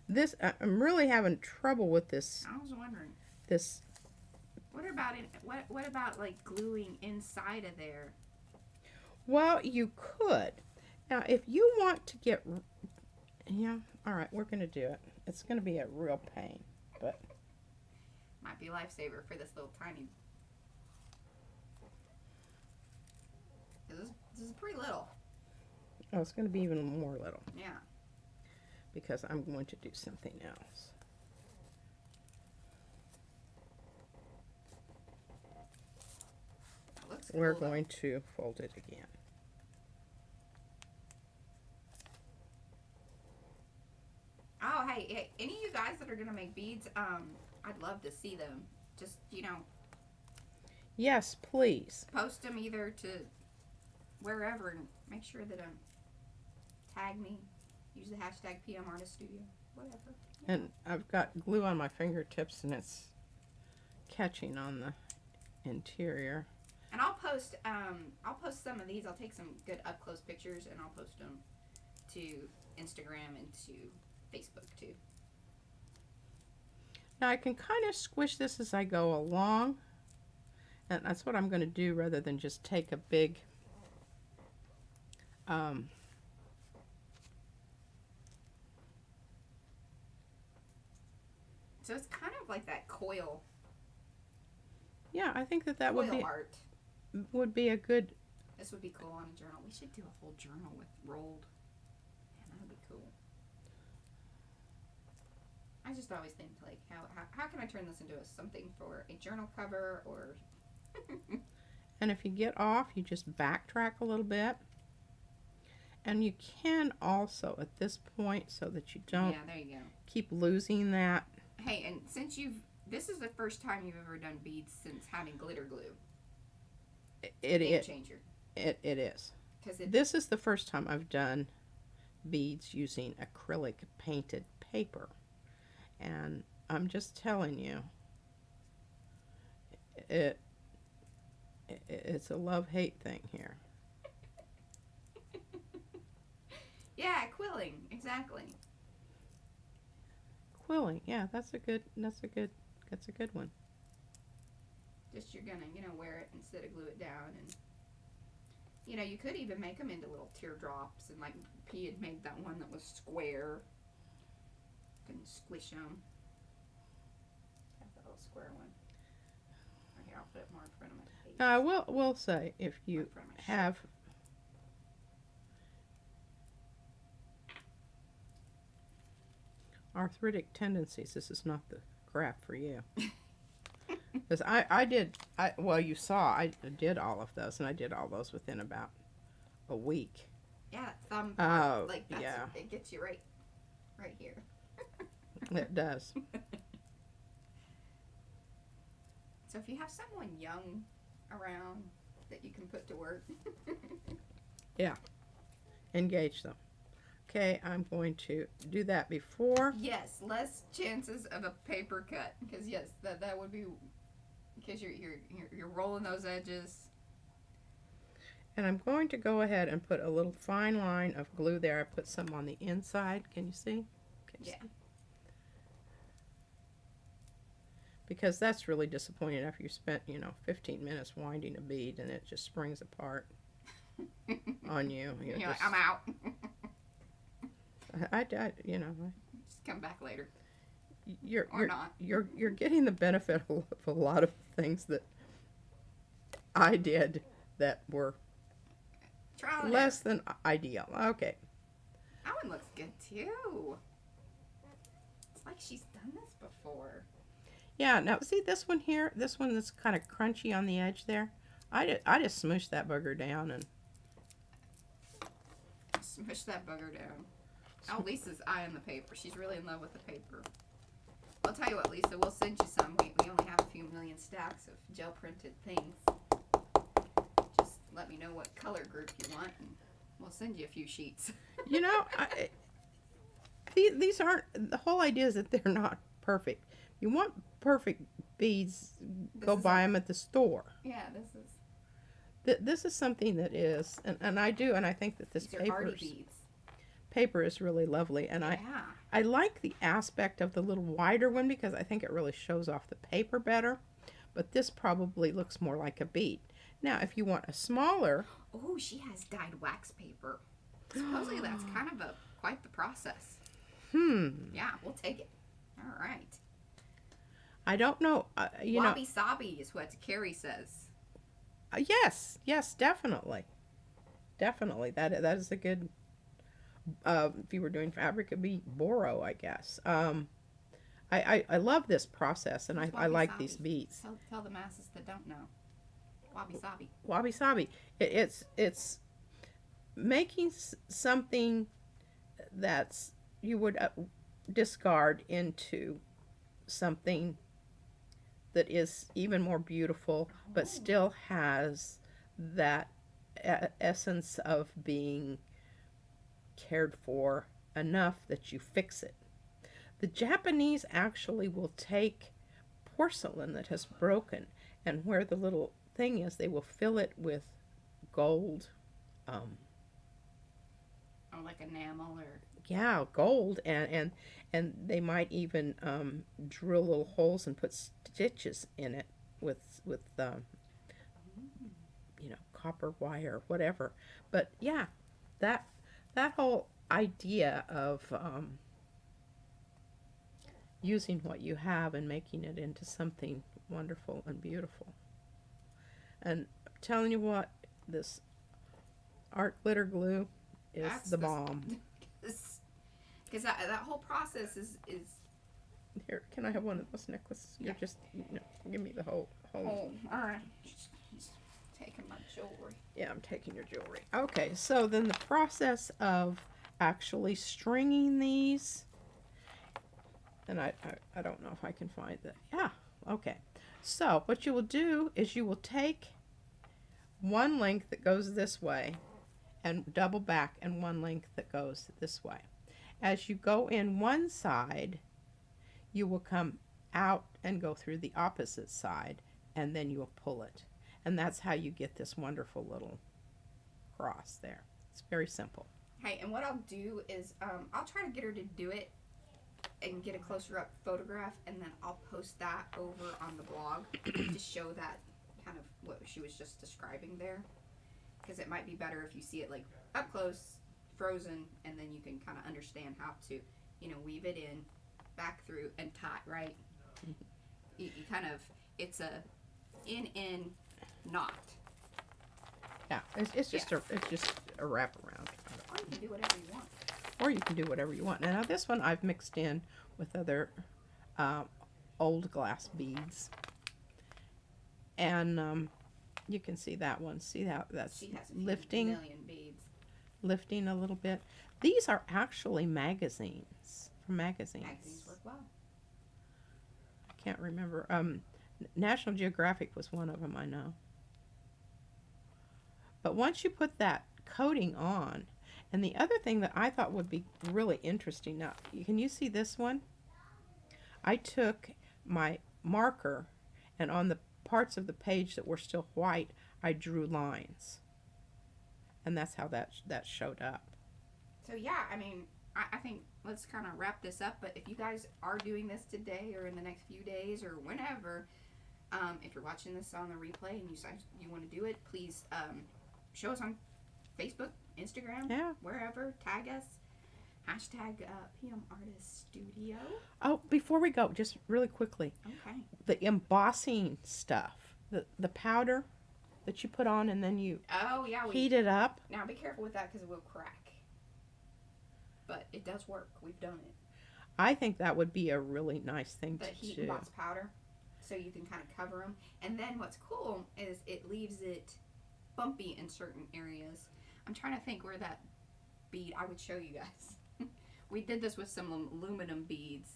This, I'm really having trouble with this. I was wondering. This. What about it? What about like gluing inside of there? Well, you could. Now, if you want to get, yeah, all right, we're gonna do it. It's gonna be a real pain, but Might be a lifesaver for this little tiny. This is pretty little. oh, it's gonna be even more little Yeah. because I'm going to do something else. That looks We're cool, though. going to fold it again. Oh, hey, any of you guys that are gonna make beads, I'd love to see them. Just Yes, please. post them either to wherever and make sure that tag me. Use the hashtag #PMArtistStudio. Whatever. And I've got glue on my fingertips and it's catching on the interior. And I'll post some of these. I'll take some good up close pictures and I'll post them to Instagram and to Facebook too. Now I can kind of squish this as I go along, and that's what I'm going to do rather than just take a big So it's kind of like that coil yeah, I think that would be art. a good. This would be cool on a journal. We should do a whole journal with rolled. Man, that would be cool. I just always think like how can I turn this into something for a journal cover or And if you get off, you just backtrack a little bit. And you can also at this point, so that you don't yeah, there you go. keep losing that. Hey, and since this is the first time you've ever done beads since having glitter glue. It Game is. changer. It is. Because This is the first time I've done beads using acrylic painted paper. And I'm just telling you, it's a love-hate thing here. yeah, quilling, exactly. Quilling, yeah, that's a good one. Just you're gonna wear it instead of glue it down, and you could even make them into little teardrops, and like P had made that one that was square. You can squish them. Have that little square one. Right here, I'll put it more in front of my face. Now, we'll say if you In front of my have arthritic tendencies, this is not the crap for you. Because well, you saw I did all of those, and I did all those within about a week. Yeah, thumb Oh, part, like that's yeah. it gets you right here. It does. So if you have someone young around that you can put to work. Engage them. Okay, I'm going to do that before. Yes, less chances of a paper cut, because yes, that would be because you're rolling those edges. And I'm going to go ahead and put a little fine line of glue there. I put some on the inside. Can you see? Yeah. See? Because that's really disappointing after you spent, 15 minutes winding a bead and it just springs apart on you. You're like, I'm out. I Just come back later. you're Not. you're getting the benefit of a lot of things that I did that were Trial and less than ideal. Okay. That one looks good too. It's like she's done this before. Yeah, now see this one here? This one that's kind of crunchy on the edge there. I just smooshed that bugger down and Smush that bugger down. Oh, Lisa's eyeing the paper. She's really in love with the paper. I'll tell you what, Lisa, we'll send you some. We only have a few million stacks of gel printed things. Just let me know what color group you want, and we'll send you a few sheets. These aren't, the whole idea is that they're not perfect. You want perfect beads, go buy them at the store. Yeah, this This is something that is, and I do, and I think that this these are hardy beads. paper is really lovely, and Yeah. I like the aspect of the little wider one because I think it really shows off the paper better. But this probably looks more like a bead. Now, if you want a smaller... Oh, she has dyed wax paper. Supposedly that's kind of quite the process. Yeah, we'll take it. All right. I don't know. Wabi sabi is what Carrie says. Yes, definitely. Definitely. That is a good... if you were doing fabric, it'd be boro, I guess. I love this process, and I like these beads. Tell the masses that don't know. Wabi sabi. Wabi sabi. It's making something that's you would discard into something that is even more beautiful, but still has that essence of being cared for enough that you fix it. The Japanese actually will take porcelain that has broken, and where the little thing is, they will fill it with gold. Like enamel or... Yeah, gold, and they might even drill little holes and put stitches in it with copper wire, whatever. But yeah, that whole idea of using what you have and making it into something wonderful and beautiful. And I'm telling you what, this art glitter glue is the bomb. Because that whole process is... Here, can I have one of those necklaces? Yeah. You're just, give me the whole. Oh, all right. Just taking my jewelry. Yeah, I'm taking your jewelry. Okay, so then the process of actually stringing these, and I don't know if I can find that. Yeah, okay. So what you will do is you will take one length that goes this way and double back, and one length that goes this way. As you go in one side, you will come out and go through the opposite side, and then you will pull it. And that's how you get this wonderful little cross there. It's very simple. Hey, and what I'll do is I'll try to get her to do it and get a closer up photograph, and then I'll post that over on the blog to show that kind of what she was just describing there. Because it might be better if you see it like up close, frozen, and then you can kind of understand how to, weave it in, back through, and tie, right? You kind of, it's a in knot. Yeah, it's just a wraparound. Or you can do whatever you want. Or you can do whatever you want. Now this one I've mixed in with other old glass beads, and you can see that one. See how that's She has lifting, a million beads. lifting a little bit. These are actually magazines. From magazines. Magazines work well. I can't remember. National Geographic was one of them, I know. But once you put that coating on, and the other thing that I thought would be really interesting, now, can you see this one? I took my marker, and on the parts of the page that were still white, I drew lines. And that's how that showed up. So yeah, I think let's kind of wrap this up. But if you guys are doing this today or in the next few days or whenever, if you're watching this on the replay and you want to do it, please show us on Facebook, Instagram, wherever. Tag us. Hashtag PM Artist Studio. Oh, before we go, just really quickly. Okay. The embossing stuff, the powder that you put on and then you heat it up. Now be careful with that because it will crack. But it does work. We've done it. I think that would be a really nice thing to do. The heat emboss powder, so you can kind of cover them. And then what's cool is it leaves it bumpy in certain areas. I'm trying to think where that bead, I would show you guys. We did this with some aluminum beads.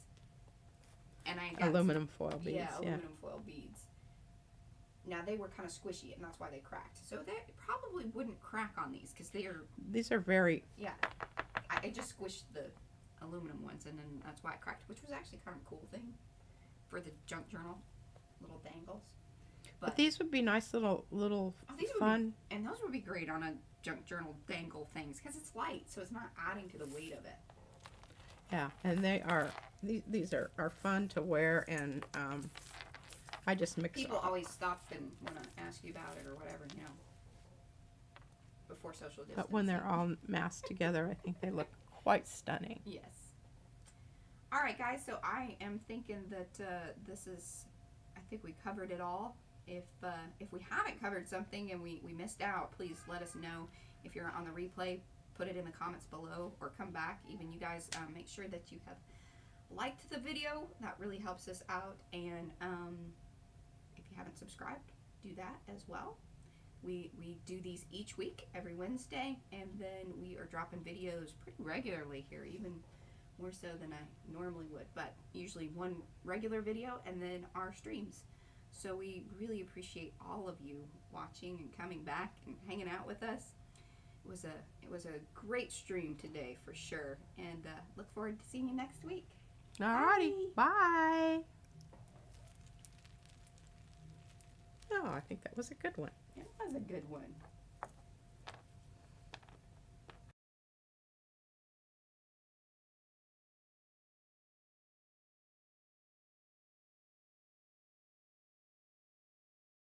And I got aluminum foil beads. Yeah, aluminum foil beads. Now they were kind of squishy, and that's why they cracked. So they probably wouldn't crack on these because these are very... Yeah. I just squished the aluminum ones, and then that's why it cracked, which was actually kind of a cool thing for the junk journal, little dangles. But these would be nice little fun. And those would be great on a junk journal dangle things because it's light, so it's not adding to the weight of it. Yeah, and they are, these are fun to wear, and I just mix People all. always stop and want to ask you about it or whatever, you know, before social distancing. But when they're all massed together, I think they look quite stunning. Yes. All right, guys. So I am thinking that this is. I think we covered it all. If we haven't covered something and we missed out, please let us know. If you're on the replay, put it in the comments below or come back. Even you guys, make sure that you have liked the video. That really helps us out. And if you haven't subscribed, do that as well. We do these each week, every Wednesday, and then we are dropping videos pretty regularly here, even more so than I normally would, but usually one regular video and then our streams. So we really appreciate all of you watching and coming back and hanging out with us. It was a great stream today for sure, and look forward to seeing you next week. Alrighty, bye. Oh, I think that was a good one. It was a good one.